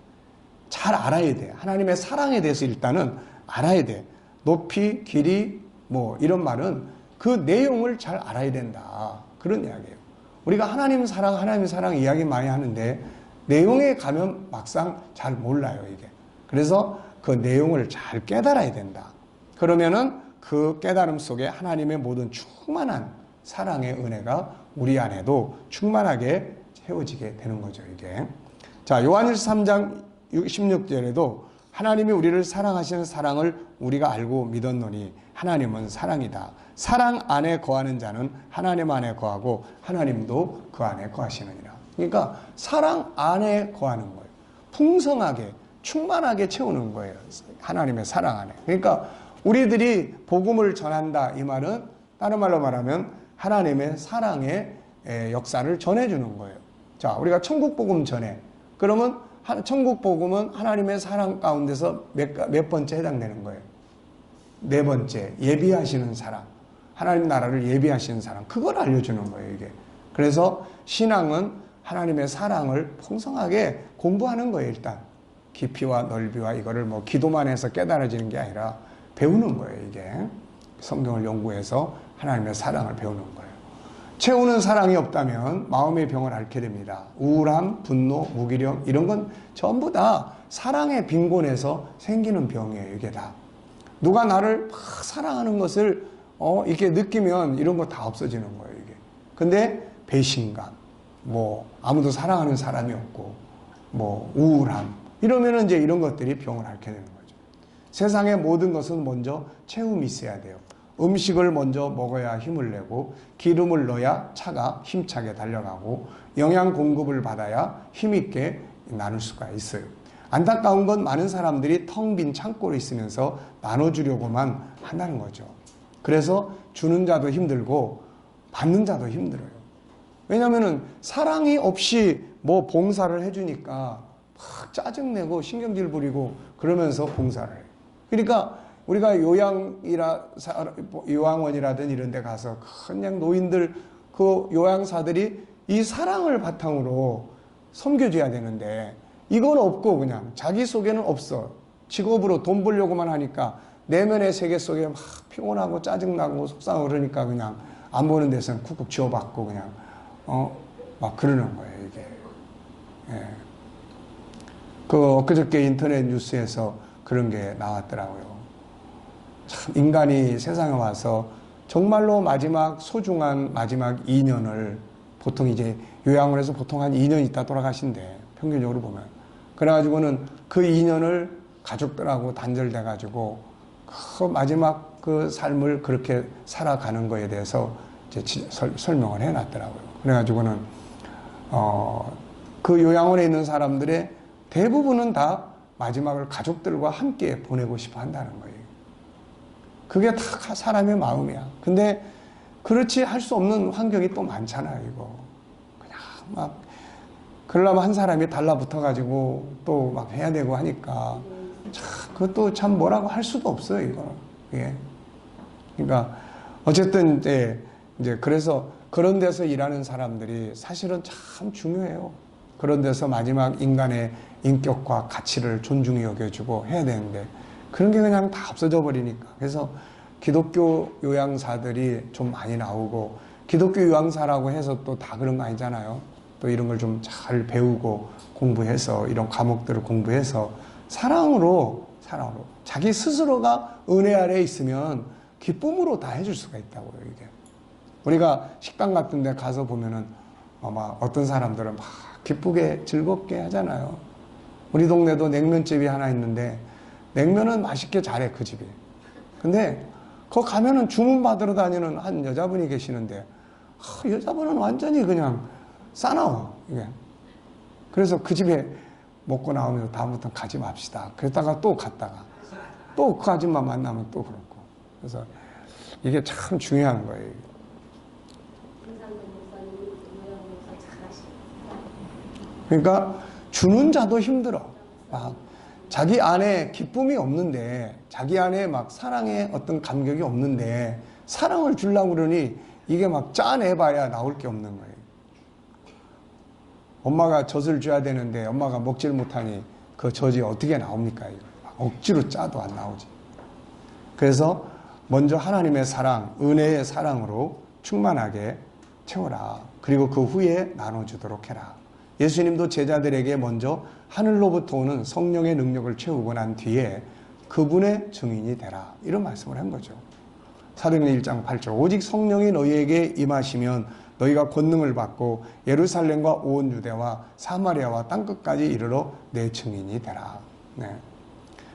Speaker 1: 잘 알아야 돼. 하나님의 사랑에 대해서 일단은 알아야 돼. 높이, 길이, 뭐 이런 말은 그 내용을 잘 알아야 된다. 그런 이야기예요. 우리가 하나님 사랑 이야기 많이 하는데 내용에 가면 막상 잘 몰라요, 이게. 그래서 그 내용을 잘 깨달아야 된다. 그러면은 그 깨달음 속에 하나님의 모든 충만한 사랑의 은혜가 우리 안에도 충만하게 채워지게 되는 거죠, 이게. 자, 요한일서 3장 16절에도 하나님이 우리를 사랑하시는 사랑을 우리가 알고 믿었노니 하나님은 사랑이다. 사랑 안에 거하는 자는 하나님 안에 거하고 하나님도 그 안에 거하시느니라. 그러니까 사랑 안에 거하는 거예요. 풍성하게 충만하게 채우는 거예요. 하나님의 사랑 안에. 그러니까 우리들이 복음을 전한다 이 말은 다른 말로 말하면 하나님의 사랑의 역사를 전해주는 거예요. 자, 우리가 천국 복음 전해. 그러면 천국 복음은 하나님의 사랑 가운데서 몇 번째 해당되는 거예요? 네 번째, 예비하시는 사랑. 하나님 나라를 예비하시는 사랑. 그걸 알려주는 거예요, 이게. 그래서 신앙은 하나님의 사랑을 풍성하게 공부하는 거예요, 일단. 깊이와 넓이와 이거를 뭐 기도만 해서 깨달아지는 게 아니라 배우는 거예요, 이게. 성경을 연구해서 하나님의 사랑을 배우는 거예요. 채우는 사랑이 없다면 마음의 병을 앓게 됩니다. 우울함, 분노, 무기력 이런 건 전부 다 사랑의 빈곤에서 생기는 병이에요, 이게 다. 누가 나를 막 사랑하는 것을 이렇게 느끼면 이런 거 다 없어지는 거예요, 이게. 근데 배신감, 뭐, 아무도 사랑하는 사람이 없고, 뭐, 우울함, 이러면은 이제 이런 것들이 병을 앓게 되는 거죠. 세상의 모든 것은 먼저 체움이 있어야 돼요. 음식을 먼저 먹어야 힘을 내고, 기름을 넣어야 차가 힘차게 달려가고, 영양 공급을 받아야 힘있게 나눌 수가 있어요. 안타까운 건 많은 사람들이 텅 빈 창고로 있으면서 나눠주려고만 한다는 거죠. 그래서 주는 자도 힘들고 받는 자도 힘들어요. 왜냐하면 사랑이 없이 뭐 봉사를 해주니까 막 짜증내고 신경질 부리고 그러면서 봉사를 해요. 그러니까 우리가 요양원이라든 이런 데 가서 그냥 노인들, 그 요양사들이 이 사랑을 바탕으로 섬겨줘야 되는데 이건 없고 그냥 자기 속에는 없어. 직업으로 돈 벌려고만 하니까 내면의 세계 속에 막 피곤하고 짜증나고 속상하고 그러니까 그냥 안 보는 데서는 쿡쿡 지어받고 그냥 막 그러는 거예요, 이게. 예. 그 엊그저께 인터넷 뉴스에서 그런 게 나왔더라고요. 참 인간이 세상에 와서 정말로 마지막 소중한 마지막 2년을 보통 이제 요양원에서 보통 한 2년 있다 돌아가신대, 평균적으로 보면. 그래가지고는 그 2년을 가족들하고 단절돼가지고 그 마지막 그 삶을 그렇게 살아가는 거에 대해서 이제 설명을 해놨더라고요. 그래가지고는 그 요양원에 있는 사람들의 대부분은 다 마지막을 가족들과 함께 보내고 싶어 한다는 거예요. 그게 다 사람의 마음이야. 근데 그렇지 할 수 없는 환경이 또 많잖아요, 이거. 그냥 막 그러려면 한 사람이 달라붙어가지고 또 막 해야 되고 하니까 그것도 참 뭐라고 할 수도 없어요, 이거는. 예. 그러니까 어쨌든 이제 그래서 그런 데서 일하는 사람들이 사실은 참 중요해요. 그런 데서 마지막 인간의 인격과 가치를 존중히 여겨주고 해야 되는데 그런 게 그냥 다 없어져 버리니까. 그래서 기독교 요양사들이 좀 많이 나오고, 기독교 요양사라고 해서 또 다 그런 거 아니잖아요. 또 이런 걸 좀 잘 배우고 공부해서 이런 과목들을 공부해서 사랑으로 자기 스스로가 은혜 아래에 있으면 기쁨으로 다 해줄 수가 있다고요, 이게. 우리가 식당 같은 데 가서 보면은 막 어떤 사람들은 막 기쁘게 즐겁게 하잖아요. 우리 동네도 냉면집이 하나 있는데 냉면은 맛있게 잘해, 그 집이. 근데 거기 가면은 주문 받으러 다니는 한 여자분이 계시는데 여자분은 완전히 그냥 싸나워, 이게. 그래서 그 집에 먹고 나오면서 다음부터는 가지 맙시다. 그랬다가 또 갔다가 또 그 아줌마 만나면 또 그렇고. 그래서 이게 참 중요한 거예요. 그러니까 주는 자도 힘들어. 막 자기 안에 기쁨이 없는데, 자기 안에 막 사랑의 어떤 감격이 없는데 사랑을 주려고 그러니 이게 막 짜내봐야 나올 게 없는 거예요. 엄마가 젖을 줘야 되는데 엄마가 먹질 못하니 그 젖이 어떻게 나옵니까? 이거 막 억지로 짜도 안 나오지. 그래서 먼저 하나님의 사랑, 은혜의 사랑으로 충만하게 채워라. 그리고 그 후에 나눠주도록 해라. 예수님도 제자들에게 먼저 하늘로부터 오는 성령의 능력을 채우고 난 뒤에 그분의 증인이 되라. 이런 말씀을 한 거죠. 사도행전 1장 8절. 오직 성령이 너희에게 임하시면 너희가 권능을 받고 예루살렘과 온 유대와 사마리아와 땅끝까지 이르러 내 증인이 되라. 네.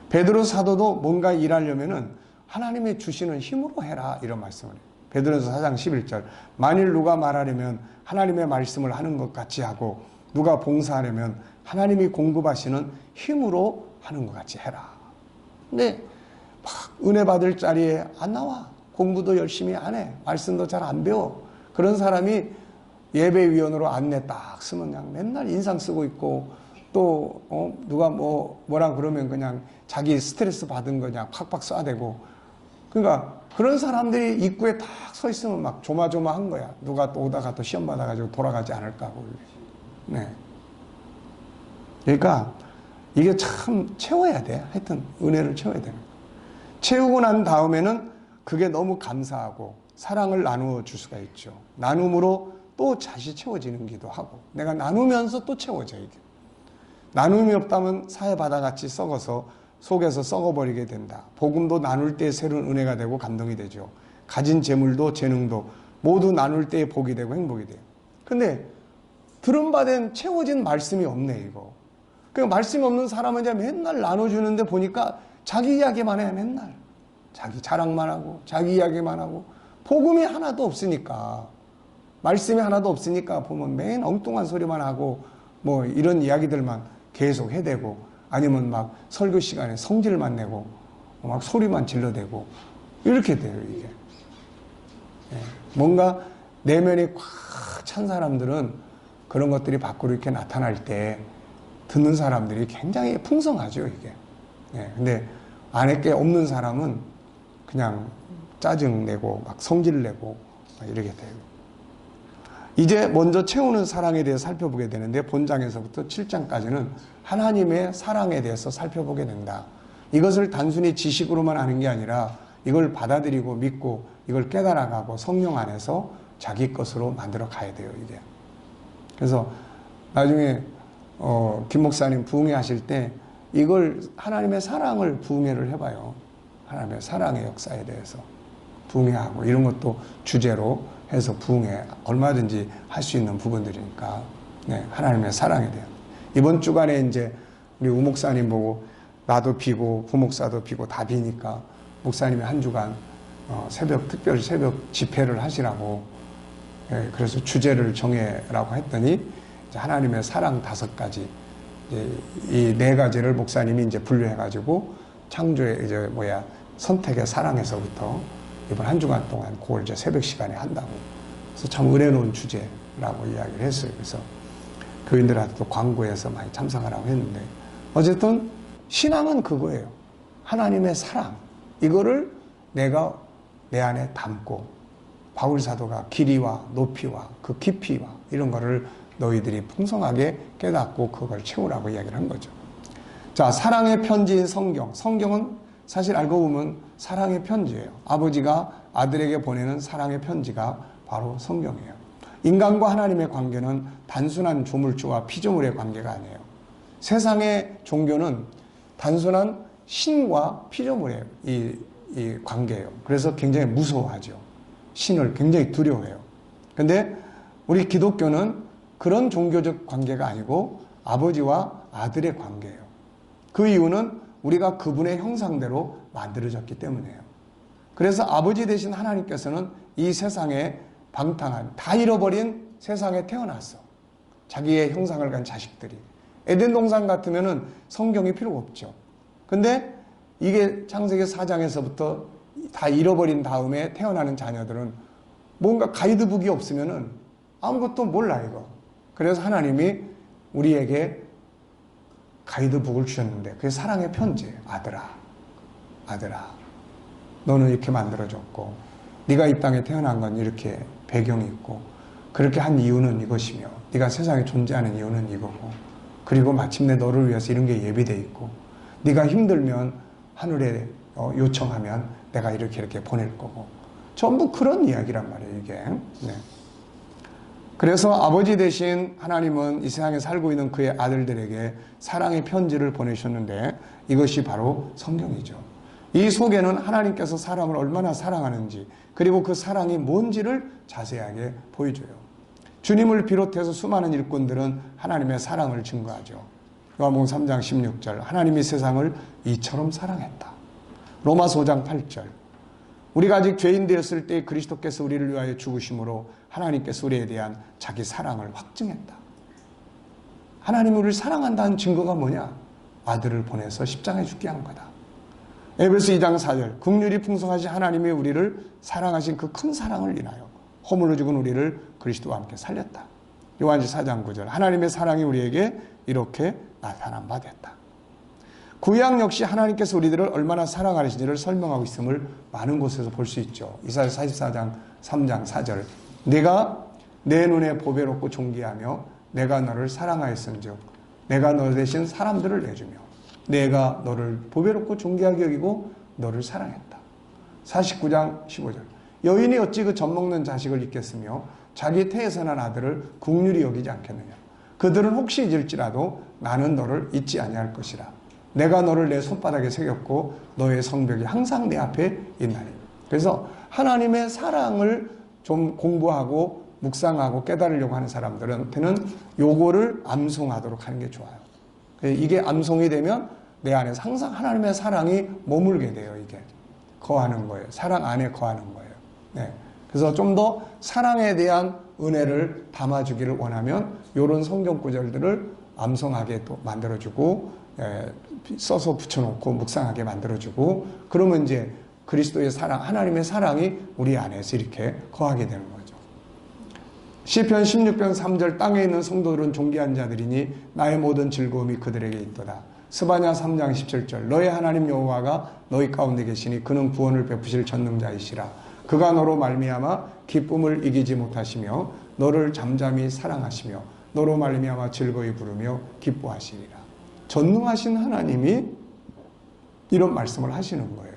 Speaker 1: 베드로 사도도 뭔가 일하려면은 하나님이 주시는 힘으로 해라. 이런 말씀을 해요. 베드로서 4장 11절. 만일 누가 말하려면 하나님의 말씀을 하는 것 같이 하고 누가 봉사하려면 하나님이 공급하시는 힘으로 하는 것 같이 해라. 근데 막 은혜 받을 자리에 안 나와. 공부도 열심히 안 해. 말씀도 잘 안 배워. 그런 사람이 예배위원으로 안내 딱 쓰면 그냥 맨날 인상 쓰고 있고, 또 누가 뭐라 그러면 그냥 자기 스트레스 받은 거 그냥 팍팍 쏴대고. 그러니까 그런 사람들이 입구에 딱 서 있으면 막 조마조마한 거야. 누가 또 오다가 또 시험 받아가지고 돌아가지 않을까 하고. 네. 그러니까 이게 참 채워야 돼. 하여튼 은혜를 채워야 되는 거야. 채우고 난 다음에는 그게 너무 감사하고 사랑을 나누어 줄 수가 있죠. 나눔으로 또 다시 채워지기도 하고, 내가 나누면서 또 채워져, 이게. 나눔이 없다면 사해바다같이 썩어서 속에서 썩어버리게 된다. 복음도 나눌 때 새로운 은혜가 되고 감동이 되죠. 가진 재물도 재능도 모두 나눌 때에 복이 되고 행복이 돼요. 근데 들은 바된 채워진 말씀이 없네, 이거. 그 말씀이 없는 사람은 이제 맨날 나눠주는데 보니까 자기 이야기만 해, 맨날. 자기 자랑만 하고, 자기 이야기만 하고, 복음이 하나도 없으니까, 말씀이 하나도 없으니까 보면 맨 엉뚱한 소리만 하고, 뭐 이런 이야기들만 계속 해대고, 아니면 막 설교 시간에 성질만 내고, 막 소리만 질러대고, 이렇게 돼요, 이게. 뭔가 내면이 꽉 찬 사람들은 그런 것들이 밖으로 이렇게 나타날 때 듣는 사람들이 굉장히 풍성하죠, 이게. 근데 안에 게 없는 사람은 그냥 짜증내고 막 성질내고 막 이렇게 돼요. 이제 먼저 채우는 사랑에 대해서 살펴보게 되는데 본장에서부터 7장까지는 하나님의 사랑에 대해서 살펴보게 된다. 이것을 단순히 지식으로만 하는 게 아니라 이걸 받아들이고 믿고 이걸 깨달아가고 성령 안에서 자기 것으로 만들어 가야 돼요, 이게. 그래서 나중에 김 목사님 부흥회 하실 때 이걸 하나님의 사랑을 부흥회를 해봐요. 하나님의 사랑의 역사에 대해서 부흥회하고 이런 것도 주제로 해서 부흥회 얼마든지 할 수 있는 부분들이니까 하나님의 사랑에 대한 이번 주간에 이제 우리 우 목사님 보고 나도 비고 부 목사도 비고 다 비니까 목사님이 한 주간 특별 새벽 집회를 하시라고 그래서 주제를 정해라고 했더니 이제 하나님의 사랑 5가지 이 4가지를 목사님이 이제 분류해가지고 창조의 선택의 사랑에서부터 이번 한 주간 동안 그걸 이제 새벽 시간에 한다고. 그래서 참 은혜로운 주제라고 이야기를 했어요. 그래서 교인들한테도 광고해서 많이 참석하라고 했는데 어쨌든 신앙은 그거예요. 하나님의 사랑. 이거를 내가 내 안에 담고 바울 사도가 길이와 높이와 그 깊이와 이런 거를 너희들이 풍성하게 깨닫고 그걸 채우라고 이야기를 한 거죠. 자, 사랑의 편지인 성경. 성경은 사실 알고 보면 사랑의 편지예요. 아버지가 아들에게 보내는 사랑의 편지가 바로 성경이에요. 인간과 하나님의 관계는 단순한 조물주와 피조물의 관계가 아니에요. 세상의 종교는 단순한 신과 피조물의 이 관계예요. 그래서 굉장히 무서워하죠. 신을 굉장히 두려워해요. 근데 우리 기독교는 그런 종교적 관계가 아니고 아버지와 아들의 관계예요. 그 이유는 우리가 그분의 형상대로 만들어졌기 때문이에요. 그래서 아버지 되신 하나님께서는 이 세상에 방탕한 다 잃어버린 세상에 태어났어. 자기의 형상을 가진 자식들이. 에덴 동산 같으면은 성경이 필요가 없죠. 근데 이게 창세기 4장에서부터 다 잃어버린 다음에 태어나는 자녀들은 뭔가 가이드북이 없으면은 아무것도 몰라, 이거. 그래서 하나님이 우리에게 가이드북을 주셨는데 그게 사랑의 편지예요. 아들아, 너는 이렇게 만들어졌고 네가 이 땅에 태어난 건 이렇게 배경이 있고 그렇게 한 이유는 이것이며 네가 세상에 존재하는 이유는 이거고 그리고 마침내 너를 위해서 이런 게 예비되어 있고 네가 힘들면 하늘에 요청하면 내가 이렇게 보낼 거고 전부 그런 이야기란 말이에요, 이게. 그래서 아버지 대신 하나님은 이 세상에 살고 있는 그의 아들들에게 사랑의 편지를 보내셨는데 이것이 바로 성경이죠. 이 속에는 하나님께서 사람을 얼마나 사랑하는지 그리고 그 사랑이 뭔지를 자세하게 보여줘요. 주님을 비롯해서 수많은 일꾼들은 하나님의 사랑을 증거하죠. 요한복음 3장 16절 하나님이 세상을 이처럼 사랑했다. 로마서 5장 8절 우리가 아직 죄인 되었을 때 그리스도께서 우리를 위하여 죽으심으로 하나님께서 우리에 대한 자기 사랑을 확증했다. 하나님이 우리를 사랑한다는 증거가 뭐냐? 아들을 보내서 십자가에 죽게 한 거다. 에베소 2장 4절 긍휼이 풍성하신 하나님이 우리를 사랑하신 그 큰 사랑을 인하여 허물로 죽은 우리를 그리스도와 함께 살렸다. 요한지 4장 9절 하나님의 사랑이 우리에게 이렇게 나타난 바 됐다. 구약 역시 하나님께서 우리들을 얼마나 사랑하시는지를 설명하고 있음을 많은 곳에서 볼 수 있죠. 이사야 44장 3장 4절 내가 내 눈에 보배롭고 존귀하며 내가 너를 사랑하였은즉 내가 너 대신 사람들을 내주며 내가 너를 보배롭고 존귀하게 여기고 너를 사랑했다. 49장 15절 여인이 어찌 그 젖먹는 자식을 잊겠으며 자기 태에서 난 아들을 긍휼히 여기지 않겠느냐. 그들은 혹시 잊을지라도 나는 너를 잊지 아니할 것이라. 내가 너를 내 손바닥에 새겼고 너의 성벽이 항상 내 앞에 있나니. 그래서 하나님의 사랑을 좀 공부하고 묵상하고 깨달으려고 하는 사람들한테는 요거를 암송하도록 하는 게 좋아요. 이게 암송이 되면 내 안에서 항상 하나님의 사랑이 머물게 돼요. 이게 거하는 거예요. 사랑 안에 거하는 거예요. 네. 그래서 좀 더 사랑에 대한 은혜를 담아주기를 원하면 이런 성경 구절들을 암송하게 또 만들어주고 써서 붙여놓고 묵상하게 만들어주고 그러면 이제 그리스도의 사랑, 하나님의 사랑이 우리 안에서 이렇게 거하게 되는 거죠. 시편 16편 3절 땅에 있는 성도들은 존귀한 자들이니 나의 모든 즐거움이 그들에게 있도다. 스바냐 3장 17절 너의 하나님 여호와가 너희 가운데 계시니 그는 구원을 베푸실 전능자이시라. 그가 너로 말미암아 기쁨을 이기지 못하시며 너를 잠잠히 사랑하시며 너로 말미암아 즐거이 부르며 기뻐하시리라. 전능하신 하나님이 이런 말씀을 하시는 거예요.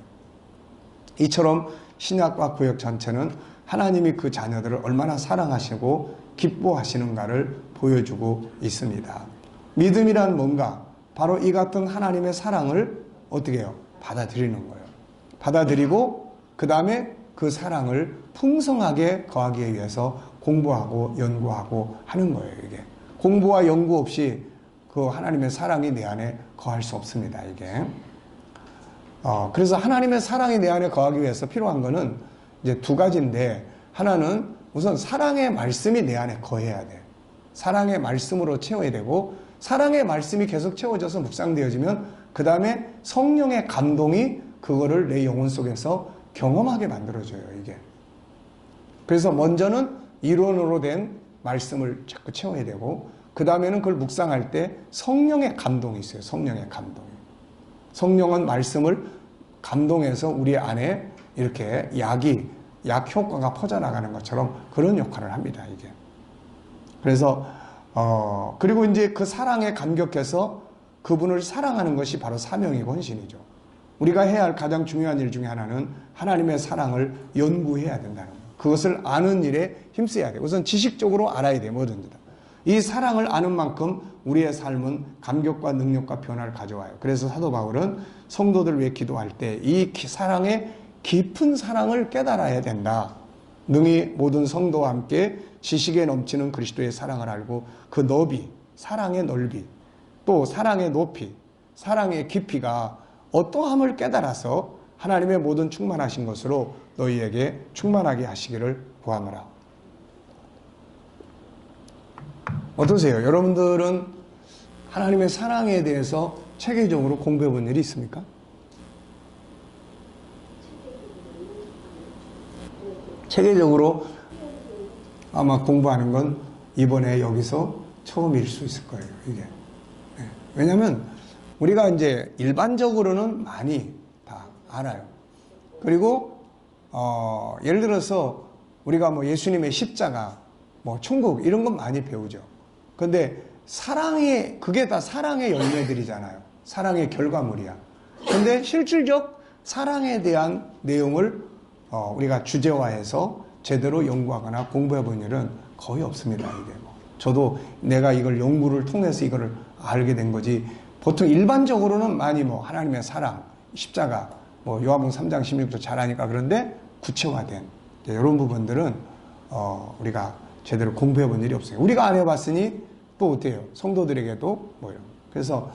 Speaker 1: 이처럼 신약과 구약 전체는 하나님이 그 자녀들을 얼마나 사랑하시고 기뻐하시는가를 보여주고 있습니다. 믿음이란 뭔가? 바로 이 같은 하나님의 사랑을 어떻게 해요? 받아들이는 거예요. 받아들이고 그 다음에 그 사랑을 풍성하게 거하기 위해서 공부하고 연구하고 하는 거예요. 이게 공부와 연구 없이 그 하나님의 사랑이 내 안에 거할 수 없습니다. 이게 그래서 하나님의 사랑이 내 안에 거하기 위해서 필요한 거는 이제 두 가지인데 하나는 우선 사랑의 말씀이 내 안에 거해야 돼. 사랑의 말씀으로 채워야 되고 사랑의 말씀이 계속 채워져서 묵상되어지면 그 다음에 성령의 감동이 그거를 내 영혼 속에서 경험하게 만들어줘요. 이게 그래서 먼저는 이론으로 된 말씀을 자꾸 채워야 되고 그 다음에는 그걸 묵상할 때 성령의 감동이 있어요. 성령의 감동이. 성령은 말씀을 감동해서 우리 안에 이렇게 약 효과가 퍼져나가는 것처럼 그런 역할을 합니다. 이게. 그래서 그리고 이제 그 사랑에 감격해서 그분을 사랑하는 것이 바로 사명이고 헌신이죠. 우리가 해야 할 가장 중요한 일 중에 하나는 하나님의 사랑을 연구해야 된다는 거예요. 그것을 아는 일에 힘써야 돼요. 우선 지식적으로 알아야 돼요. 뭐든지 다. 이 사랑을 아는 만큼 우리의 삶은 감격과 능력과 변화를 가져와요. 그래서 사도 바울은 성도들 위해 기도할 때 이 사랑의 깊은 사랑을 깨달아야 된다. 능히 모든 성도와 함께 지식에 넘치는 그리스도의 사랑을 알고 그 너비, 사랑의 넓이, 또 사랑의 높이, 사랑의 깊이가 어떠함을 깨달아서 하나님의 모든 충만하신 것으로 너희에게 충만하게 하시기를 구하노라. 어떠세요? 여러분들은 하나님의 사랑에 대해서 체계적으로 공부해 본 일이 있습니까? 체계적으로 아마 공부하는 건 이번에 여기서 처음일 수 있을 거예요. 이게. 네. 왜냐하면 우리가 이제 일반적으로는 많이 다 알아요. 그리고 예를 들어서 우리가 뭐 예수님의 십자가, 뭐 천국 이런 건 많이 배우죠. 그런데 사랑의 그게 다 사랑의 열매들이잖아요. 사랑의 결과물이야. 그런데 실질적 사랑에 대한 내용을 우리가 주제화해서 제대로 연구하거나 공부해 본 일은 거의 없습니다. 이게 뭐. 저도 내가 이걸 연구를 통해서 이거를 알게 된 거지. 보통 일반적으로는 많이 뭐 하나님의 사랑, 십자가, 뭐 요한복음 3장 16절 잘 아니까 그런데 구체화된 이런 부분들은 우리가 제대로 공부해 본 일이 없어요. 우리가 안 해봤으니 또 어때요? 성도들에게도 뭐 이런. 그래서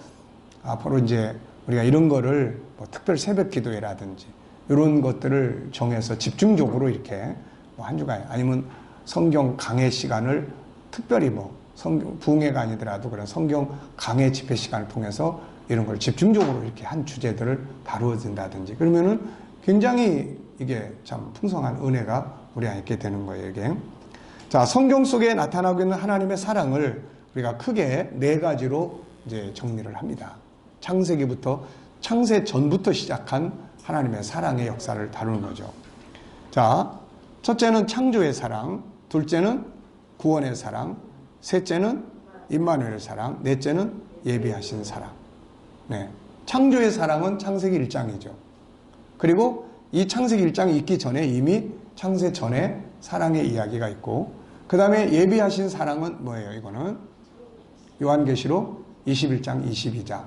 Speaker 1: 앞으로 이제 우리가 이런 거를 뭐 특별 새벽 기도회라든지 이런 것들을 정해서 집중적으로 이렇게 뭐 한 주간 아니면 성경 강해 시간을 특별히 뭐 성경 부흥회가 아니더라도 그런 성경 강해 집회 시간을 통해서 이런 걸 집중적으로 이렇게 한 주제들을 다루어진다든지 그러면은 굉장히 이게 참 풍성한 은혜가 우리 안에 있게 되는 거예요. 이게. 자, 성경 속에 나타나고 있는 하나님의 사랑을 우리가 크게 네 가지로 이제 정리를 합니다. 창세기부터 창세 전부터 시작한 하나님의 사랑의 역사를 다루는 거죠. 자, 첫째는 창조의 사랑, 둘째는 구원의 사랑, 셋째는 임마누엘의 사랑, 넷째는 예비하신 사랑. 네. 창조의 사랑은 창세기 1장이죠. 그리고 이 창세기 1장이 있기 전에 이미 창세 전에 사랑의 이야기가 있고, 그 다음에 예비하신 사랑은 뭐예요? 이거는 요한계시록 21장 22장.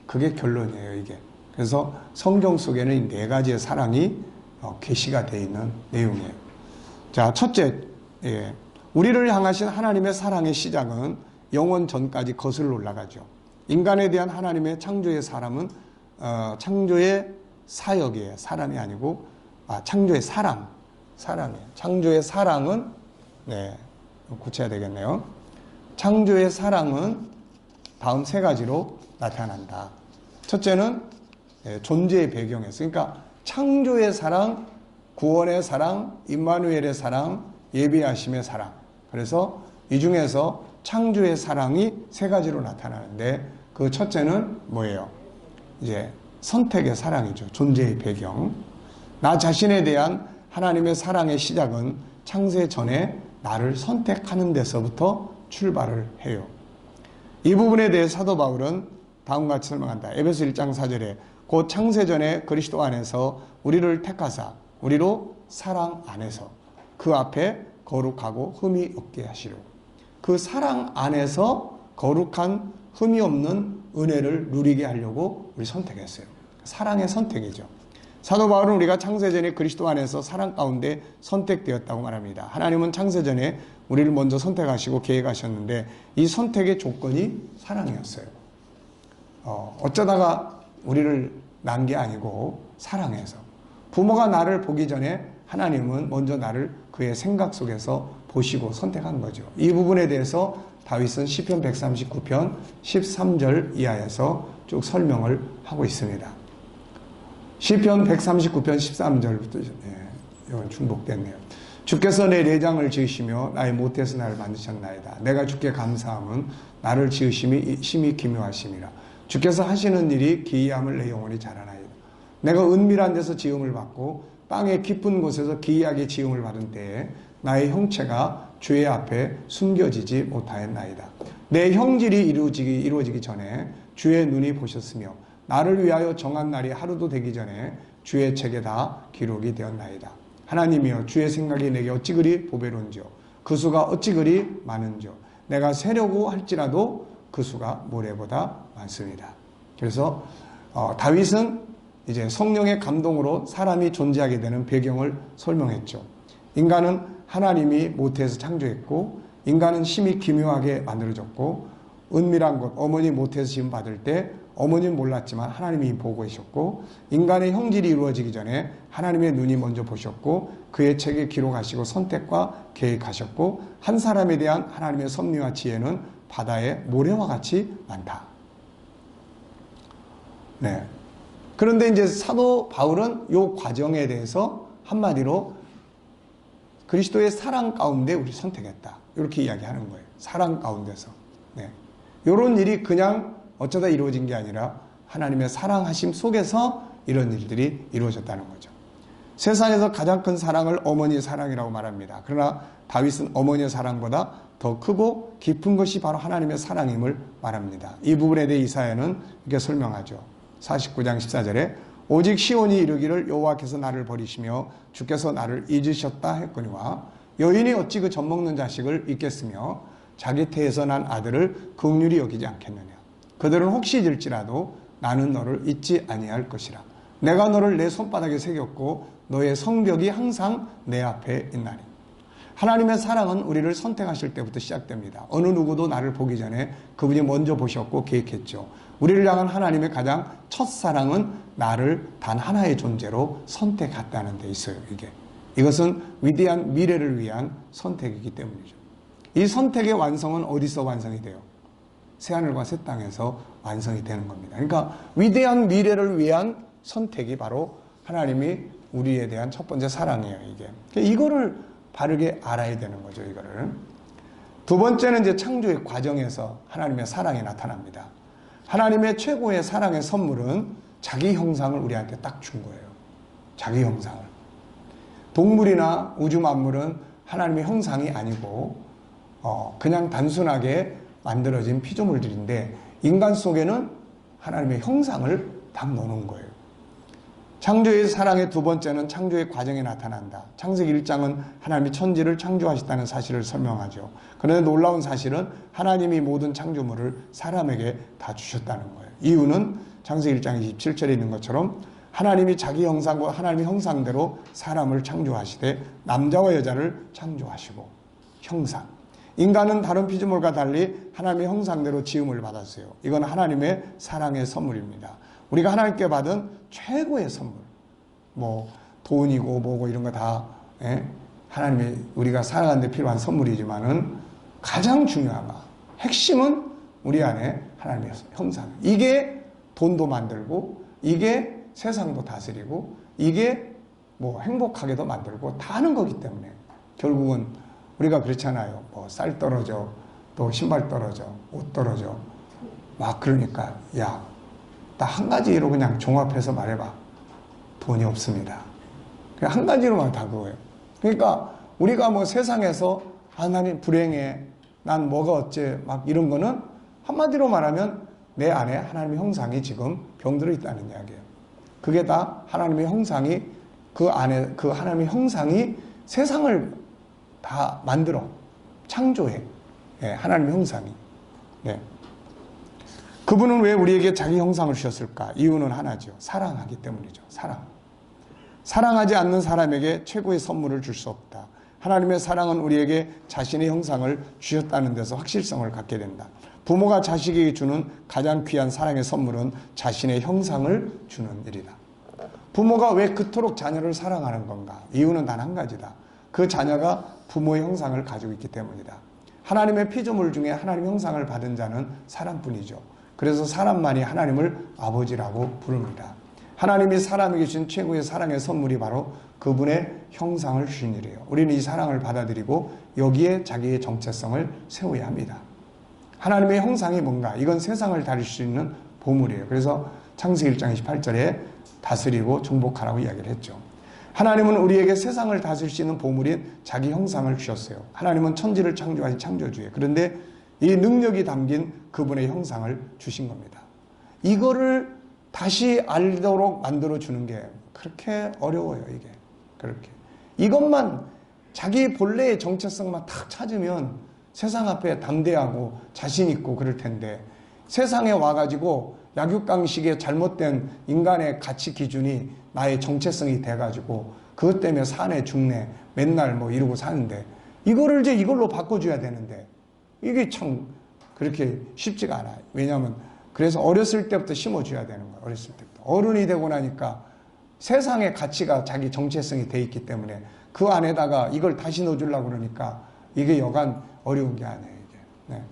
Speaker 1: 그게 결론이에요, 이게. 그래서 성경 속에는 이 네 가지의 사랑이 계시가 되어 있는 내용이에요. 자, 첫째, 우리를 향하신 하나님의 사랑의 시작은 영원 전까지 거슬러 올라가죠. 인간에 대한 하나님의 창조의 사람은 창조의 사역이에요. 사람이 아니고 창조의 사랑이에요. 창조의 사랑은 고쳐야 되겠네요. 창조의 사랑은 다음 세 가지로 나타난다. 첫째는 존재의 배경에서, 그러니까 창조의 사랑, 구원의 사랑, 임마누엘의 사랑, 예비하심의 사랑. 그래서 이 중에서 창조의 사랑이 세 가지로 나타나는데 그 첫째는 뭐예요? 이제 선택의 사랑이죠. 존재의 배경. 나 자신에 대한 하나님의 사랑의 시작은 창세 전에 나를 선택하는 데서부터 출발을 해요. 이 부분에 대해 사도 바울은 다음과 같이 설명한다. 에베소 1장 4절에 곧 창세 전에 그리스도 안에서 우리를 택하사 우리로 사랑 안에서 그 앞에 거룩하고 흠이 없게 하시려. 그 사랑 안에서 거룩한 흠이 없는 은혜를 누리게 하려고 우리 선택했어요. 사랑의 선택이죠. 사도 바울은 우리가 창세전에 그리스도 안에서 사랑 가운데 선택되었다고 말합니다. 하나님은 창세전에 우리를 먼저 선택하시고 계획하셨는데 이 선택의 조건이 사랑이었어요. 어쩌다가 우리를 난 게 아니고 사랑해서. 부모가 나를 보기 전에 하나님은 먼저 나를 그의 생각 속에서 보시고 선택한 거죠. 이 부분에 대해서 다윗은 시편 139편 13절 이하에서 쭉 설명을 하고 있습니다. 시편 139편 13절부터 이건 중복됐네요. 주께서 내 내장을 지으시며 나의 모태에서 나를 만드셨나이다. 내가 주께 감사함은 나를 지으심이 심히 기묘하심이라. 주께서 하시는 일이 기이함을 내 영혼이 자라나이다. 내가 은밀한 데서 지음을 받고 땅의 깊은 곳에서 기이하게 지음을 받은 때에 나의 형체가 주의 앞에 숨겨지지 못하였나이다. 내 형질이 이루어지기 전에 주의 눈이 보셨으며 나를 위하여 정한 날이 하루도 되기 전에 주의 책에 다 기록이 되었나이다. 하나님이여 주의 생각이 내게 어찌 그리 보배로운지요 그 수가 어찌 그리 많은지요 내가 세려고 할지라도 그 수가 모래보다 많습니다. 그래서 다윗은 이제 성령의 감동으로 사람이 존재하게 되는 배경을 설명했죠. 인간은 하나님이 모태에서 창조했고 인간은 심히 기묘하게 만들어졌고 은밀한 곳 어머니 모태에서 지음 받을 때 어머니는 몰랐지만 하나님이 보고 계셨고 인간의 형질이 이루어지기 전에 하나님의 눈이 먼저 보셨고 그의 책에 기록하시고 선택과 계획하셨고 한 사람에 대한 하나님의 섭리와 지혜는 바다의 모래와 같이 많다. 네. 그런데 이제 사도 바울은 이 과정에 대해서 한마디로 그리스도의 사랑 가운데 우리 선택했다. 이렇게 이야기하는 거예요. 사랑 가운데서. 네. 이런 일이 그냥 어쩌다 이루어진 게 아니라 하나님의 사랑하심 속에서 이런 일들이 이루어졌다는 거죠. 세상에서 가장 큰 사랑을 어머니의 사랑이라고 말합니다. 그러나 다윗은 어머니의 사랑보다 더 크고 깊은 것이 바로 하나님의 사랑임을 말합니다. 이 부분에 대해 이사야는 이렇게 설명하죠. 49장 14절에 오직 시온이 이르기를 여호와께서 나를 버리시며 주께서 나를 잊으셨다 했거니와 여인이 어찌 그 젖먹는 자식을 잊겠으며 자기 태에서 난 아들을 긍휼히 여기지 않겠느냐. 그들은 혹시 잊을지라도 나는 너를 잊지 아니할 것이라. 내가 너를 내 손바닥에 새겼고 너의 성벽이 항상 내 앞에 있나니. 하나님의 사랑은 우리를 선택하실 때부터 시작됩니다. 어느 누구도 나를 보기 전에 그분이 먼저 보셨고 계획했죠. 우리를 향한 하나님의 가장 첫사랑은 나를 단 하나의 존재로 선택했다는 데 있어요. 이것은 위대한 미래를 위한 선택이기 때문이죠. 이 선택의 완성은 어디서 완성이 돼요? 새하늘과 새 땅에서 완성이 되는 겁니다. 그러니까 위대한 미래를 위한 선택이 바로 하나님이 우리에 대한 첫 번째 사랑이에요. 이거를 바르게 알아야 되는 거죠. 이거를. 두 번째는 이제 창조의 과정에서 하나님의 사랑이 나타납니다. 하나님의 최고의 사랑의 선물은 자기 형상을 우리한테 딱 준 거예요. 자기 형상을. 동물이나 우주 만물은 하나님의 형상이 아니고 그냥 단순하게 만들어진 피조물들인데 인간 속에는 하나님의 형상을 딱 넣어놓은 거예요. 창조의 사랑의 두 번째는 창조의 과정에 나타난다. 창세기 1장은 하나님이 천지를 창조하셨다는 사실을 설명하죠. 그런데 놀라운 사실은 하나님이 모든 창조물을 사람에게 다 주셨다는 거예요. 이유는 창세기 1장 27절에 있는 것처럼 하나님이 자기 형상과 하나님의 형상대로 사람을 창조하시되 남자와 여자를 창조하시고 형상. 인간은 다른 피조물과 달리 하나님의 형상대로 지음을 받았어요. 이건 하나님의 사랑의 선물입니다. 우리가 하나님께 받은 최고의 선물. 뭐 돈이고 뭐고 이런 거 다 하나님이 우리가 살아가는 데 필요한 선물이지만은 가장 중요한 거, 핵심은 우리 안에 하나님의 형상. 이게 돈도 만들고 이게 세상도 다스리고 이게 뭐 행복하게도 만들고 다 하는 거기 때문에 결국은 우리가 그렇잖아요. 뭐 쌀 떨어져, 또 신발 떨어져, 옷 떨어져. 막 그러니까 야, 나 한 가지로 그냥 종합해서 말해봐. 돈이 없습니다. 그냥 한 가지로만 다 그거예요. 그러니까 우리가 뭐 세상에서 하나님 불행해, 난 뭐가 어째 막 이런 거는 한마디로 말하면 내 안에 하나님의 형상이 지금 병들어 있다는 이야기예요. 그게 다 하나님의 형상이 그 안에 그 하나님의 형상이 세상을 다 만들어 창조해. 하나님의 형상이. 네. 그분은 왜 우리에게 자기 형상을 주셨을까? 이유는 하나죠. 사랑하기 때문이죠. 사랑. 사랑하지 않는 사람에게 최고의 선물을 줄 수 없다. 하나님의 사랑은 우리에게 자신의 형상을 주셨다는 데서 확실성을 갖게 된다. 부모가 자식에게 주는 가장 귀한 사랑의 선물은 자신의 형상을 주는 일이다. 부모가 왜 그토록 자녀를 사랑하는 건가? 이유는 단 한 가지다. 그 자녀가 부모의 형상을 가지고 있기 때문이다. 하나님의 피조물 중에 하나님 형상을 받은 자는 사람뿐이죠. 그래서 사람만이 하나님을 아버지라고 부릅니다. 하나님이 사람에게 주신 최고의 사랑의 선물이 바로 그분의 형상을 주신 일이에요. 우리는 이 사랑을 받아들이고 여기에 자기의 정체성을 세워야 합니다. 하나님의 형상이 뭔가? 이건 세상을 다룰 수 있는 보물이에요. 그래서 창세기 1장 28절에 다스리고 정복하라고 이야기를 했죠. 하나님은 우리에게 세상을 다스릴 수 있는 보물인 자기 형상을 주셨어요. 하나님은 천지를 창조하신 창조주예요. 그런데 이 능력이 담긴 그분의 형상을 주신 겁니다. 이거를 다시 알도록 만들어주는 게 그렇게 어려워요, 이게. 그렇게. 이것만, 자기 본래의 정체성만 탁 찾으면 세상 앞에 담대하고 자신있고 그럴 텐데, 세상에 와가지고 약육강식의 잘못된 인간의 가치 기준이 나의 정체성이 돼가지고, 그것 때문에 사네, 죽네, 맨날 뭐 이러고 사는데, 이거를 이제 이걸로 바꿔줘야 되는데, 이게 참 그렇게 쉽지가 않아요. 왜냐하면, 그래서 어렸을 때부터 심어줘야 되는 거예요. 어렸을 때부터. 어른이 되고 나니까 세상의 가치가 자기 정체성이 돼 있기 때문에 그 안에다가 이걸 다시 넣어주려고 그러니까 이게 여간 어려운 게 아니에요. 이게. 네.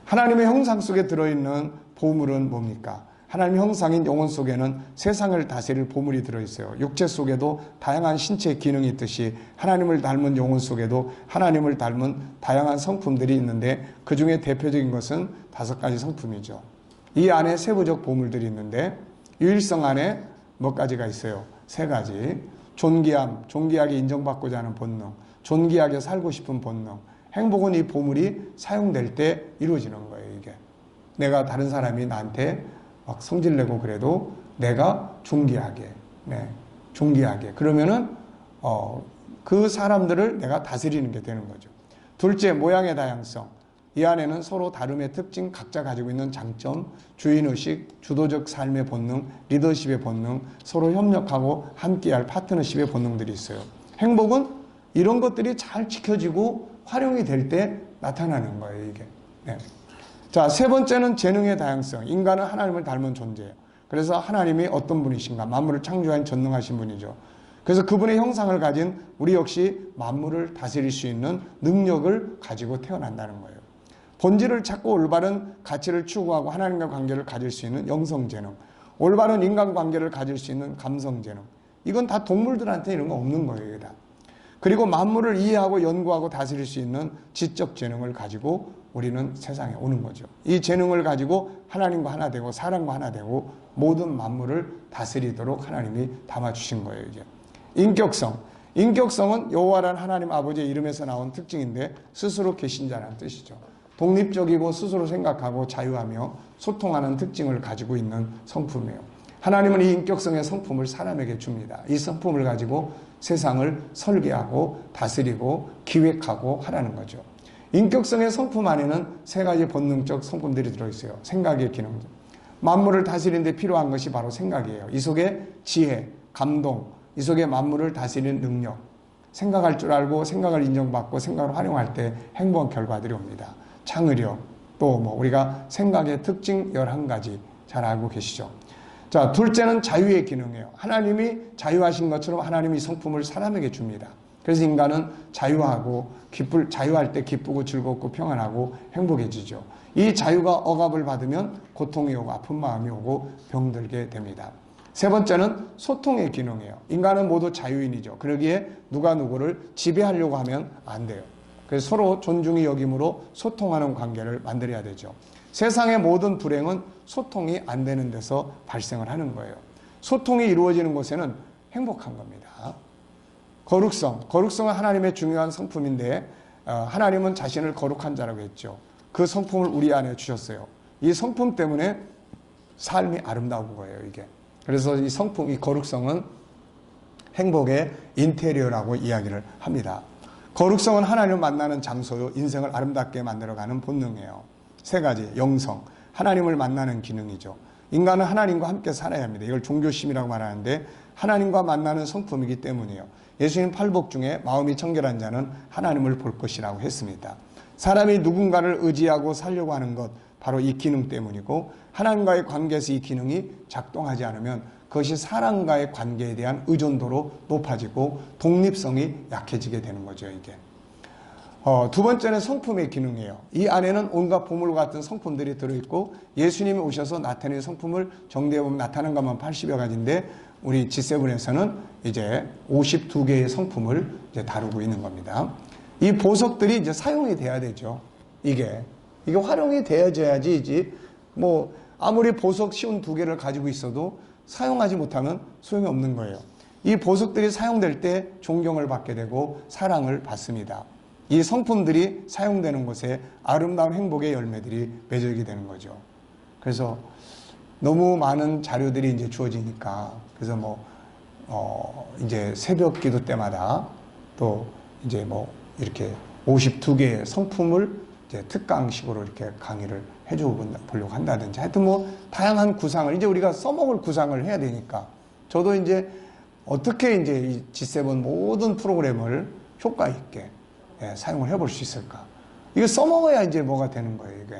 Speaker 1: 하나님의 형상 속에 들어있는 보물은 뭡니까? 하나님의 형상인 영혼 속에는 세상을 다스릴 보물이 들어있어요. 육체 속에도 다양한 신체 기능이 있듯이 하나님을 닮은 영혼 속에도 하나님을 닮은 다양한 성품들이 있는데 그 중에 대표적인 것은 5가지 성품이죠. 이 안에 세부적 보물들이 있는데 유일성 안에 몇 가지가 있어요. 3가지. 존귀함, 존귀하게 인정받고자 하는 본능, 존귀하게 살고 싶은 본능. 행복은 이 보물이 사용될 때 이루어지는 거예요. 이게. 내가 다른 사람이 나한테 막 성질내고 그래도 내가 존귀하게, 존귀하게. 그러면은, 그 사람들을 내가 다스리는 게 되는 거죠. 둘째, 모양의 다양성. 이 안에는 서로 다름의 특징, 각자 가지고 있는 장점, 주인의식, 주도적 삶의 본능, 리더십의 본능, 서로 협력하고 함께할 파트너십의 본능들이 있어요. 행복은 이런 것들이 잘 지켜지고 활용이 될 때 나타나는 거예요, 이게. 네. 자, 3번째는 재능의 다양성. 인간은 하나님을 닮은 존재예요. 그래서 하나님이 어떤 분이신가? 만물을 창조한 전능하신 분이죠. 그래서 그분의 형상을 가진 우리 역시 만물을 다스릴 수 있는 능력을 가지고 태어난다는 거예요. 본질을 찾고 올바른 가치를 추구하고 하나님과 관계를 가질 수 있는 영성재능, 올바른 인간관계를 가질 수 있는 감성재능. 이건 다 동물들한테 이런 거 없는 거예요. 다. 그리고 만물을 이해하고 연구하고 다스릴 수 있는 지적 재능을 가지고 우리는 세상에 오는 거죠. 이 재능을 가지고 하나님과 하나 되고 사람과 하나 되고 모든 만물을 다스리도록 하나님이 담아주신 거예요. 이제 인격성. 인격성은 여호와라는 하나님 아버지의 이름에서 나온 특징인데 스스로 계신 자라는 뜻이죠. 독립적이고 스스로 생각하고 자유하며 소통하는 특징을 가지고 있는 성품이에요. 하나님은 이 인격성의 성품을 사람에게 줍니다. 이 성품을 가지고 세상을 설계하고 다스리고 기획하고 하라는 거죠. 인격성의 성품 안에는 3가지 본능적 성품들이 들어있어요. 생각의 기능, 만물을 다스리는 데 필요한 것이 바로 생각이에요. 이 속에 지혜, 감동, 이 속에 만물을 다스리는 능력, 생각할 줄 알고 생각을 인정받고 생각을 활용할 때 행복한 결과들이 옵니다. 창의력, 또 뭐 우리가 생각의 특징 11가지 잘 알고 계시죠. 자, 둘째는 자유의 기능이에요. 하나님이 자유하신 것처럼 하나님이 이 성품을 사람에게 줍니다. 그래서 인간은 자유할 때 기쁘고 즐겁고 평안하고 행복해지죠. 이 자유가 억압을 받으면 고통이 오고 아픈 마음이 오고 병들게 됩니다. 세 번째는 소통의 기능이에요. 인간은 모두 자유인이죠. 그러기에 누가 누구를 지배하려고 하면 안 돼요. 그래서 서로 존중이 여김으로 소통하는 관계를 만들어야 되죠. 세상의 모든 불행은 소통이 안 되는 데서 발생을 하는 거예요. 소통이 이루어지는 곳에는 행복한 겁니다. 거룩성은 하나님의 중요한 성품인데 하나님은 자신을 거룩한 자라고 했죠. 그 성품을 우리 안에 주셨어요. 이 성품 때문에 삶이 아름다운 거예요, 이게. 그래서 이 성품, 이 거룩성은 행복의 인테리어라고 이야기를 합니다. 거룩성은 하나님을 만나는 장소요, 인생을 아름답게 만들어가는 본능이에요. 세 가지, 영성, 하나님을 만나는 기능이죠. 인간은 하나님과 함께 살아야 합니다. 이걸 종교심이라고 말하는데 하나님과 만나는 성품이기 때문이에요. 예수님 팔복 중에 마음이 청결한 자는 하나님을 볼 것이라고 했습니다. 사람이 누군가를 의지하고 살려고 하는 것, 바로 이 기능 때문이고 하나님과의 관계에서 이 기능이 작동하지 않으면 그것이 사람과의 관계에 대한 의존도로 높아지고 독립성이 약해지게 되는 거죠, 이게. 두 번째는 성품의 기능이에요. 이 안에는 온갖 보물 같은 성품들이 들어있고 예수님이 오셔서 나타낸 성품을 정리해보면 나타난 것만 80여 가지인데 우리 G7에서는 이제 52개의 성품을 이제 다루고 있는 겁니다. 이 보석들이 이제 사용이 돼야 되죠. 이게 활용이 되어야지 뭐 아무리 보석 쉬운 2개를 가지고 있어도 사용하지 못하면 소용이 없는 거예요. 이 보석들이 사용될 때 존경을 받게 되고 사랑을 받습니다. 이 성품들이 사용되는 곳에 아름다운 행복의 열매들이 맺어지게 되는 거죠. 그래서 너무 많은 자료들이 이제 주어지니까 그래서 이제 새벽 기도 때마다 또 이제 이렇게 52개의 성품을 이제 특강식으로 이렇게 강의를 해주려고 한다든지 하여튼 다양한 구상을 이제 우리가 써먹을 구상을 해야 되니까 저도 이제 어떻게 이제 이 G7 모든 프로그램을 효과 있게 사용을 해볼 수 있을까? 이거 써먹어야 이제 뭐가 되는 거예요, 이게.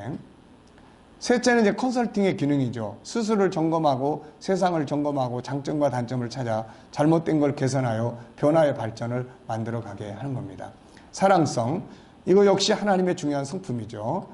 Speaker 1: 셋째는 이제 컨설팅의 기능이죠. 스스로를 점검하고 세상을 점검하고 장점과 단점을 찾아 잘못된 걸 개선하여 변화의 발전을 만들어가게 하는 겁니다. 사랑성, 이거 역시 하나님의 중요한 성품이죠.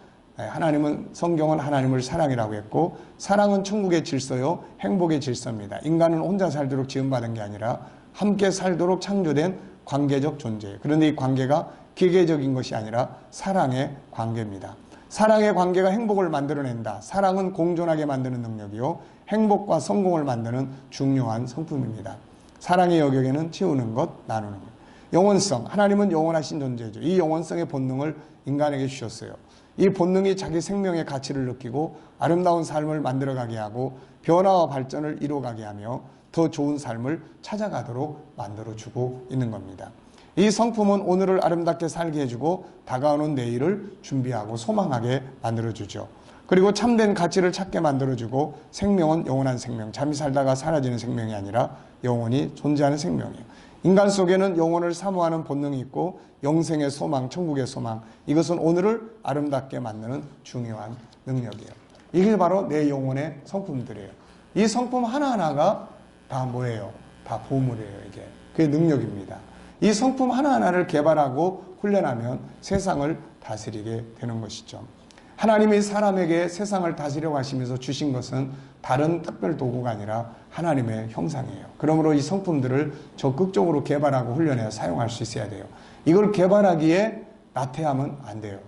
Speaker 1: 성경은 하나님을 사랑이라고 했고 사랑은 천국의 질서요 행복의 질서입니다. 인간은 혼자 살도록 지음받은 게 아니라 함께 살도록 창조된 관계적 존재예요. 그런데 이 관계가 기계적인 것이 아니라 사랑의 관계입니다. 사랑의 관계가 행복을 만들어낸다. 사랑은 공존하게 만드는 능력이요 행복과 성공을 만드는 중요한 성품입니다. 사랑의 영역에는 채우는 것, 나누는 것. 영원성, 하나님은 영원하신 존재죠. 이 영원성의 본능을 인간에게 주셨어요. 이 본능이 자기 생명의 가치를 느끼고 아름다운 삶을 만들어가게 하고 변화와 발전을 이루어가게 하며 더 좋은 삶을 찾아가도록 만들어주고 있는 겁니다. 이 성품은 오늘을 아름답게 살게 해주고 다가오는 내일을 준비하고 소망하게 만들어주죠. 그리고 참된 가치를 찾게 만들어주고 생명은 영원한 생명, 잠이 살다가 사라지는 생명이 아니라 영원히 존재하는 생명이에요. 인간 속에는 영혼을 사모하는 본능이 있고 영생의 소망, 천국의 소망, 이것은 오늘을 아름답게 만드는 중요한 능력이에요. 이게 바로 내 영혼의 성품들이에요. 이 성품 하나하나가 다 뭐예요? 다 보물이에요. 이게 그게 능력입니다. 이 성품 하나하나를 개발하고 훈련하면 세상을 다스리게 되는 것이죠. 하나님이 사람에게 세상을 다스리려고 하시면서 주신 것은 다른 특별 도구가 아니라 하나님의 형상이에요. 그러므로 이 성품들을 적극적으로 개발하고 훈련해서 사용할 수 있어야 돼요. 이걸 개발하기에 나태하면 안 돼요.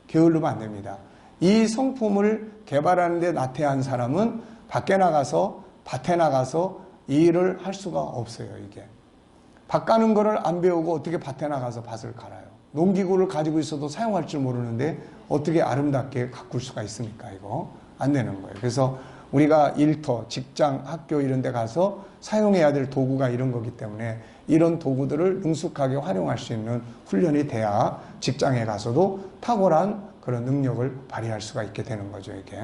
Speaker 1: 게으르면 안 됩니다. 이 성품을 개발하는데 나태한 사람은 밖에 나가서 밭에 나가서 일을 할 수가 없어요. 이게 밭 가는 거를 안 배우고 어떻게 밭에 나가서 밭을 갈아요. 농기구를 가지고 있어도 사용할 줄 모르는데 어떻게 아름답게 가꿀 수가 있습니까? 이거 안 되는 거예요. 그래서 우리가 일터, 직장, 학교 이런 데 가서 사용해야 될 도구가 이런 거기 때문에 이런 도구들을 능숙하게 활용할 수 있는 훈련이 돼야 직장에 가서도 탁월한 그런 능력을 발휘할 수가 있게 되는 거죠. 이게.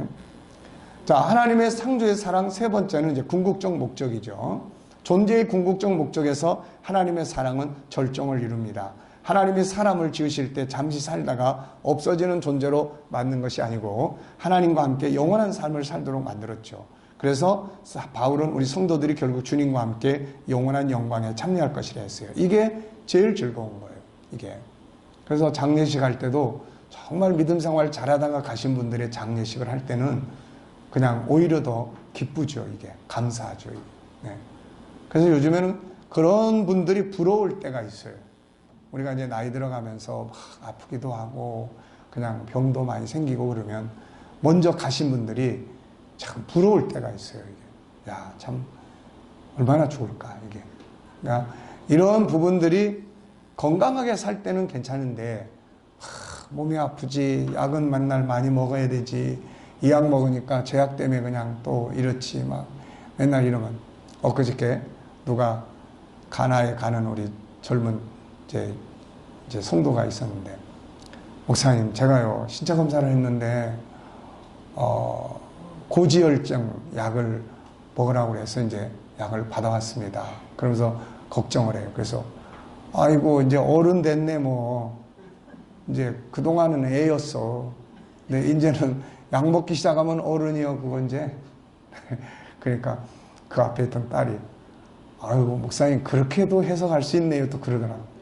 Speaker 1: 자, 하나님의 창조의 사랑 세 번째는 이제 궁극적 목적이죠. 존재의 궁극적 목적에서 하나님의 사랑은 절정을 이룹니다. 하나님이 사람을 지으실 때 잠시 살다가 없어지는 존재로 만든 것이 아니고 하나님과 함께 영원한 삶을 살도록 만들었죠. 그래서 바울은 우리 성도들이 결국 주님과 함께 영원한 영광에 참여할 것이라 했어요. 이게 제일 즐거운 거예요. 이게. 그래서 장례식 할 때도 정말 믿음 생활 잘하다가 가신 분들의 장례식을 할 때는 그냥 오히려 더 기쁘죠. 이게. 감사하죠. 이게. 네. 그래서 요즘에는 그런 분들이 부러울 때가 있어요. 우리가 이제 나이 들어가면서 막 아프기도 하고 그냥 병도 많이 생기고 그러면 먼저 가신 분들이 참 부러울 때가 있어요. 이게. 야, 참 얼마나 좋을까 이게. 그러니까 이런 부분들이 건강하게 살 때는 괜찮은데 몸이 아프지, 약은 맨날 많이 먹어야 되지, 이 약 먹으니까 제약 때문에 그냥 또 이렇지 막 맨날 이러면. 엊그저께 누가 가나에 가는 우리 젊은 이제 성도가 있었는데, 목사님 제가요 신체 검사를 했는데 고지혈증 약을 먹으라고 해서 이제 약을 받아왔습니다. 그러면서 걱정을 해요. 그래서 아이고 이제 어른 됐네 뭐, 이제 그동안은 애였어. 근데 이제는 약 먹기 시작하면 어른이요 그거 이제. 그러니까 그 앞에 있던 딸이 아이고 목사님 그렇게도 해석할 수 있네요 또 그러더라고.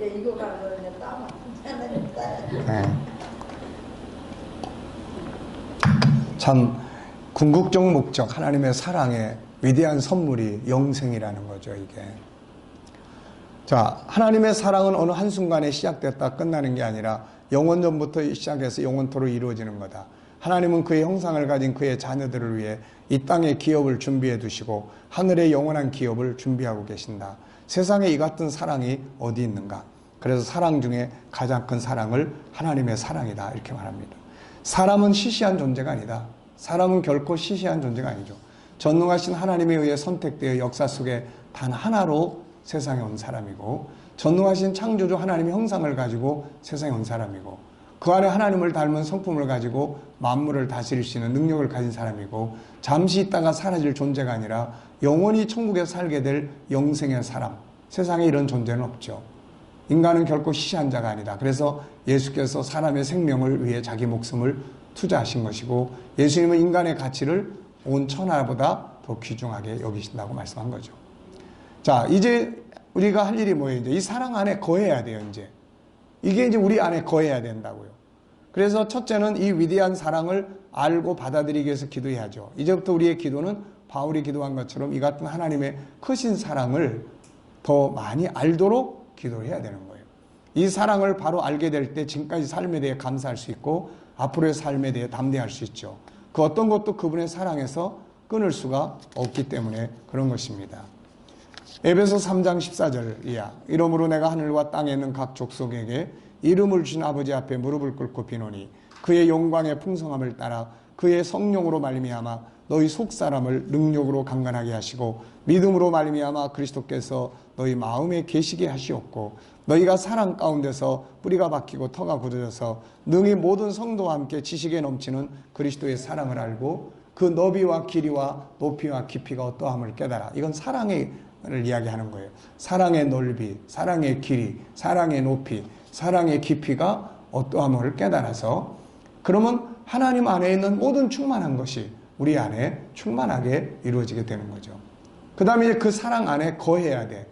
Speaker 2: 이거 가지고 이제 땀
Speaker 1: 네. 참 궁극적 목적, 하나님의 사랑의 위대한 선물이 영생이라는 거죠, 이게. 자, 하나님의 사랑은 어느 한순간에 시작됐다 끝나는 게 아니라 영원전부터 시작해서 영원토록 이루어지는 거다. 하나님은 그의 형상을 가진 그의 자녀들을 위해 이 땅의 기업을 준비해 두시고 하늘의 영원한 기업을 준비하고 계신다. 세상에 이 같은 사랑이 어디 있는가? 그래서 사랑 중에 가장 큰 사랑을 하나님의 사랑이다 이렇게 말합니다. 사람은 시시한 존재가 아니다. 사람은 결코 시시한 존재가 아니죠. 전능하신 하나님에 의해 선택되어 역사 속에 단 하나로 세상에 온 사람이고, 전능하신 창조주 하나님의 형상을 가지고 세상에 온 사람이고, 그 안에 하나님을 닮은 성품을 가지고 만물을 다스릴 수 있는 능력을 가진 사람이고, 잠시 있다가 사라질 존재가 아니라 영원히 천국에 살게 될 영생의 사람. 세상에 이런 존재는 없죠. 인간은 결코 시시한 자가 아니다. 그래서 예수께서 사람의 생명을 위해 자기 목숨을 투자하신 것이고, 예수님은 인간의 가치를 온 천하보다 더 귀중하게 여기신다고 말씀한 거죠. 자, 이제 우리가 할 일이 뭐예요? 이제 이 사랑 안에 거해야 돼요, 이제. 이게 이제 우리 안에 거해야 된다고요. 그래서 첫째는 이 위대한 사랑을 알고 받아들이기 위해서 기도해야죠. 이제부터 우리의 기도는 바울이 기도한 것처럼 이 같은 하나님의 크신 사랑을 더 많이 알도록 기도를 해야 되는 거예요. 이 사랑을 바로 알게 될 때 지금까지 삶에 대해 감사할 수 있고 앞으로의 삶에 대해 담대할 수 있죠. 그 어떤 것도 그분의 사랑에서 끊을 수가 없기 때문에 그런 것입니다. 에베소 3장 14절이야. 이러므로 내가 하늘과 땅에 있는 각 족속에게 이름을 주신 아버지 앞에 무릎을 꿇고 비노니 그의 영광의 풍성함을 따라 그의 성령으로 말미암아 너희 속사람을 능력으로 강건하게 하시고 믿음으로 말미암아 그리스도께서 너희 마음에 계시게 하시옵고 너희가 사랑 가운데서 뿌리가 박히고 터가 굳어져서 능히 모든 성도와 함께 지식에 넘치는 그리스도의 사랑을 알고 그 너비와 길이와 높이와 깊이가 어떠함을 깨달아. 이건 사랑을 이야기하는 거예요. 사랑의 넓이, 사랑의 길이, 사랑의 높이, 사랑의 깊이가 어떠함을 깨달아서, 그러면 하나님 안에 있는 모든 충만한 것이 우리 안에 충만하게 이루어지게 되는 거죠. 그 다음에 그 사랑 안에 거해야 돼.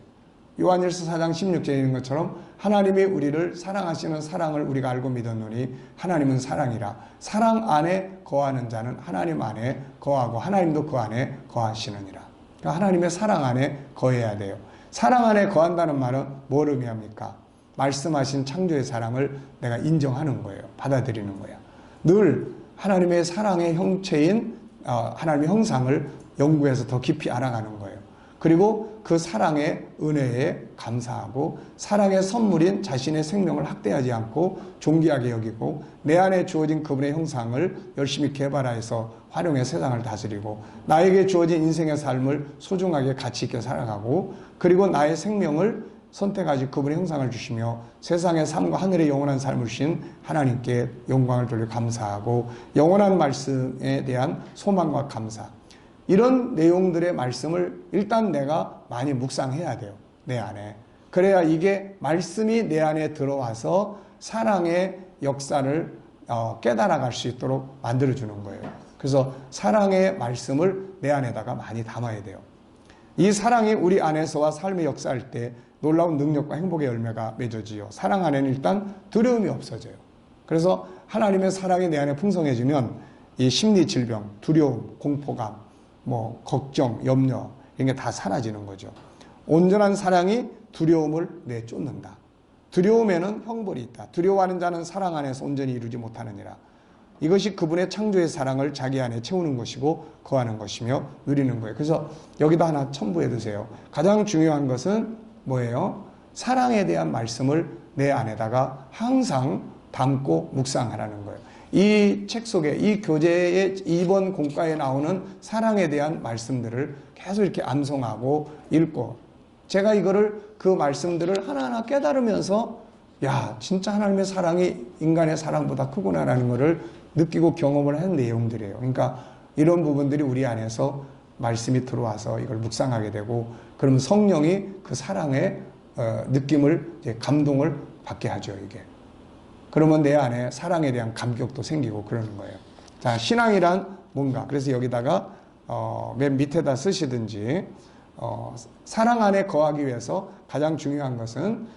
Speaker 1: 요한일서 4장 16절에 있는 것처럼 하나님이 우리를 사랑하시는 사랑을 우리가 알고 믿었노니 하나님은 사랑이라. 사랑 안에 거하는 자는 하나님 안에 거하고 하나님도 그 안에 거하시느니라. 그러니까 하나님의 사랑 안에 거해야 돼요. 사랑 안에 거한다는 말은 뭘 의미합니까? 말씀하신 창조의 사랑을 내가 인정하는 거예요. 받아들이는 거야. 늘 하나님의 사랑의 형체인 하나님의 형상을 연구해서 더 깊이 알아가는 거예요. 그리고 그 사랑의 은혜에 감사하고 사랑의 선물인 자신의 생명을 학대하지 않고 존귀하게 여기고 내 안에 주어진 그분의 형상을 열심히 개발해서 활용해 세상을 다스리고 나에게 주어진 인생의 삶을 소중하게 가치 있게 살아가고 그리고 나의 생명을 선택하시 그분의 형상을 주시며 세상의 삶과 하늘의 영원한 삶을 주신 하나님께 영광을 돌려 감사하고 영원한 말씀에 대한 소망과 감사, 이런 내용들의 말씀을 일단 내가 많이 묵상해야 돼요. 내 안에. 그래야 이게 말씀이 내 안에 들어와서 사랑의 역사를 깨달아갈 수 있도록 만들어주는 거예요. 그래서 사랑의 말씀을 내 안에다가 많이 담아야 돼요. 이 사랑이 우리 안에서와 삶의 역사할 때 놀라운 능력과 행복의 열매가 맺어지요. 사랑 안에는 일단 두려움이 없어져요. 그래서 하나님의 사랑이 내 안에 풍성해지면 이 심리 질병, 두려움, 공포감, 걱정, 염려 이런 게 다 사라지는 거죠. 온전한 사랑이 두려움을 내쫓는다. 두려움에는 형벌이 있다. 두려워하는 자는 사랑 안에서 온전히 이루지 못하느니라. 이것이 그분의 창조의 사랑을 자기 안에 채우는 것이고 거하는 것이며 누리는 거예요. 그래서 여기다 하나 첨부해 두세요. 가장 중요한 것은 뭐예요? 사랑에 대한 말씀을 내 안에다가 항상 담고 묵상하라는 거예요. 이 책 속에, 이 교재의 2번 공과에 나오는 사랑에 대한 말씀들을 계속 이렇게 암송하고 읽고, 제가 이거를 그 말씀들을 하나하나 깨달으면서 야, 진짜 하나님의 사랑이 인간의 사랑보다 크구나라는 것을 느끼고 경험을 한 내용들이에요. 그러니까 이런 부분들이 우리 안에서 말씀이 들어와서 이걸 묵상하게 되고, 그러면 성령이 그 사랑의 느낌을, 감동을 받게 하죠, 이게. 그러면 내 안에 사랑에 대한 감격도 생기고 그러는 거예요. 자, 신앙이란 뭔가. 그래서 여기다가 맨 밑에다 쓰시든지, 사랑 안에 거하기 위해서 가장 중요한 것은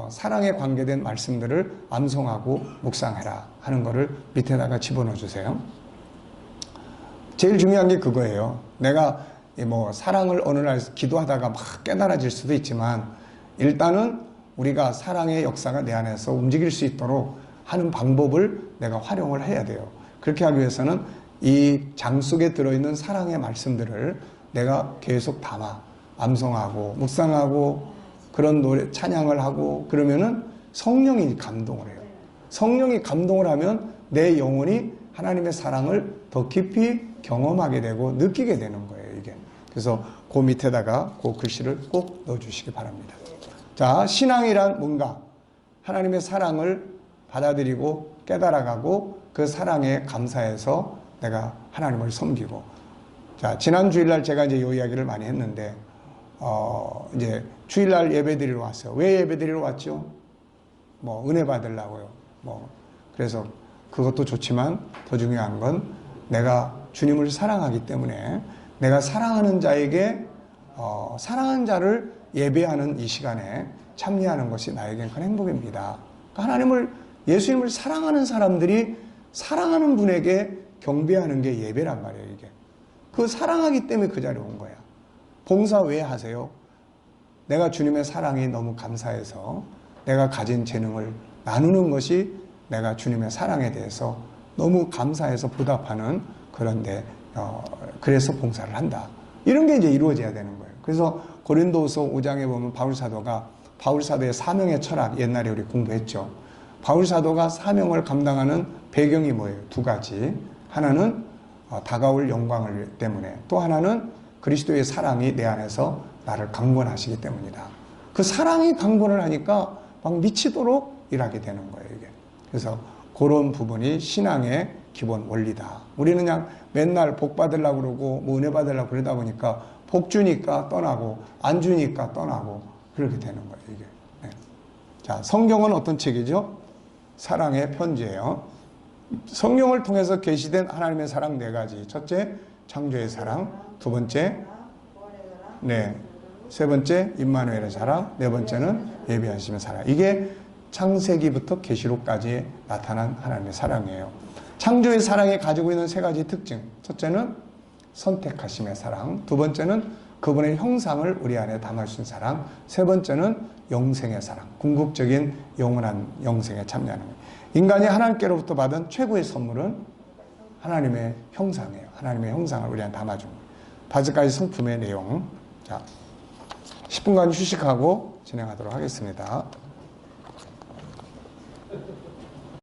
Speaker 1: 사랑에 관계된 말씀들을 암송하고 묵상해라 하는 거를 밑에다가 집어넣어 주세요. 제일 중요한 게 그거예요. 내가 사랑을 어느 날 기도하다가 막 깨달아질 수도 있지만, 일단은 우리가 사랑의 역사가 내 안에서 움직일 수 있도록 하는 방법을 내가 활용을 해야 돼요. 그렇게 하기 위해서는 이 장 속에 들어있는 사랑의 말씀들을 내가 계속 담아 암송하고 묵상하고 그런 노래 찬양을 하고 그러면은 성령이 감동을 해요. 성령이 감동을 하면 내 영혼이 하나님의 사랑을 더 깊이 경험하게 되고 느끼게 되는 거예요, 이게. 그래서 그 밑에다가 그 글씨를 꼭 넣어주시기 바랍니다. 자, 신앙이란 뭔가? 하나님의 사랑을 받아들이고 깨달아가고 그 사랑에 감사해서 내가 하나님을 섬기고. 자, 지난 주일날 제가 이제 이 이야기를 많이 했는데, 이제 주일날 예배 드리러 왔어요. 왜 예배 드리러 왔죠? 은혜 받으려고요. 그래서 그것도 좋지만 더 중요한 건 내가 주님을 사랑하기 때문에 내가 사랑하는 자에게, 사랑하는 자를 예배하는 이 시간에 참여하는 것이 나에겐 큰 행복입니다. 그러니까 예수님을 사랑하는 사람들이 사랑하는 분에게 경배하는 게 예배란 말이에요, 이게. 그 사랑하기 때문에 그 자리에 온 거야. 봉사 왜 하세요? 내가 주님의 사랑이 너무 감사해서 내가 가진 재능을 나누는 것이 내가 주님의 사랑에 대해서 너무 감사해서 보답하는 그런데, 그래서 봉사를 한다. 이런 게 이제 이루어져야 되는 거예요. 그래서 고린도후서 5장에 보면 바울사도의 사명의 철학, 옛날에 우리 공부했죠. 바울사도가 사명을 감당하는 배경이 뭐예요? 두 가지. 하나는 다가올 영광을 때문에, 또 하나는 그리스도의 사랑이 내 안에서 나를 강권하시기 때문이다. 그 사랑이 강권을 하니까 막 미치도록 일하게 되는 거예요, 이게. 그래서 그런 부분이 신앙의 기본 원리다. 우리는 그냥 맨날 복 받으려고 그러고 은혜 받으려고 그러다 보니까 복 주니까 떠나고 안 주니까 떠나고 그렇게 되는 거예요, 이게. 네. 자, 성경은 어떤 책이죠? 사랑의 편지예요. 성경을 통해서 계시된 하나님의 사랑 네 가지. 첫째, 창조의 사랑. 두 번째, 세 번째, 임마누엘의 사랑. 네 번째는 예비하심의 사랑. 이게 창세기부터 계시록까지 나타난 하나님의 사랑이에요. 창조의 사랑이 가지고 있는 세 가지 특징. 첫째는 선택하심의 사랑. 두 번째는 그분의 형상을 우리 안에 담아주신 사랑. 세 번째는 영생의 사랑. 궁극적인 영원한 영생에 참여하는 거예요. 인간이 하나님께로부터 받은 최고의 선물은 하나님의 형상이에요. 하나님의 형상을 우리 안에 담아준 거예요. 5가지 성품의 내용. 자, 10분간 휴식하고 진행하도록 하겠습니다.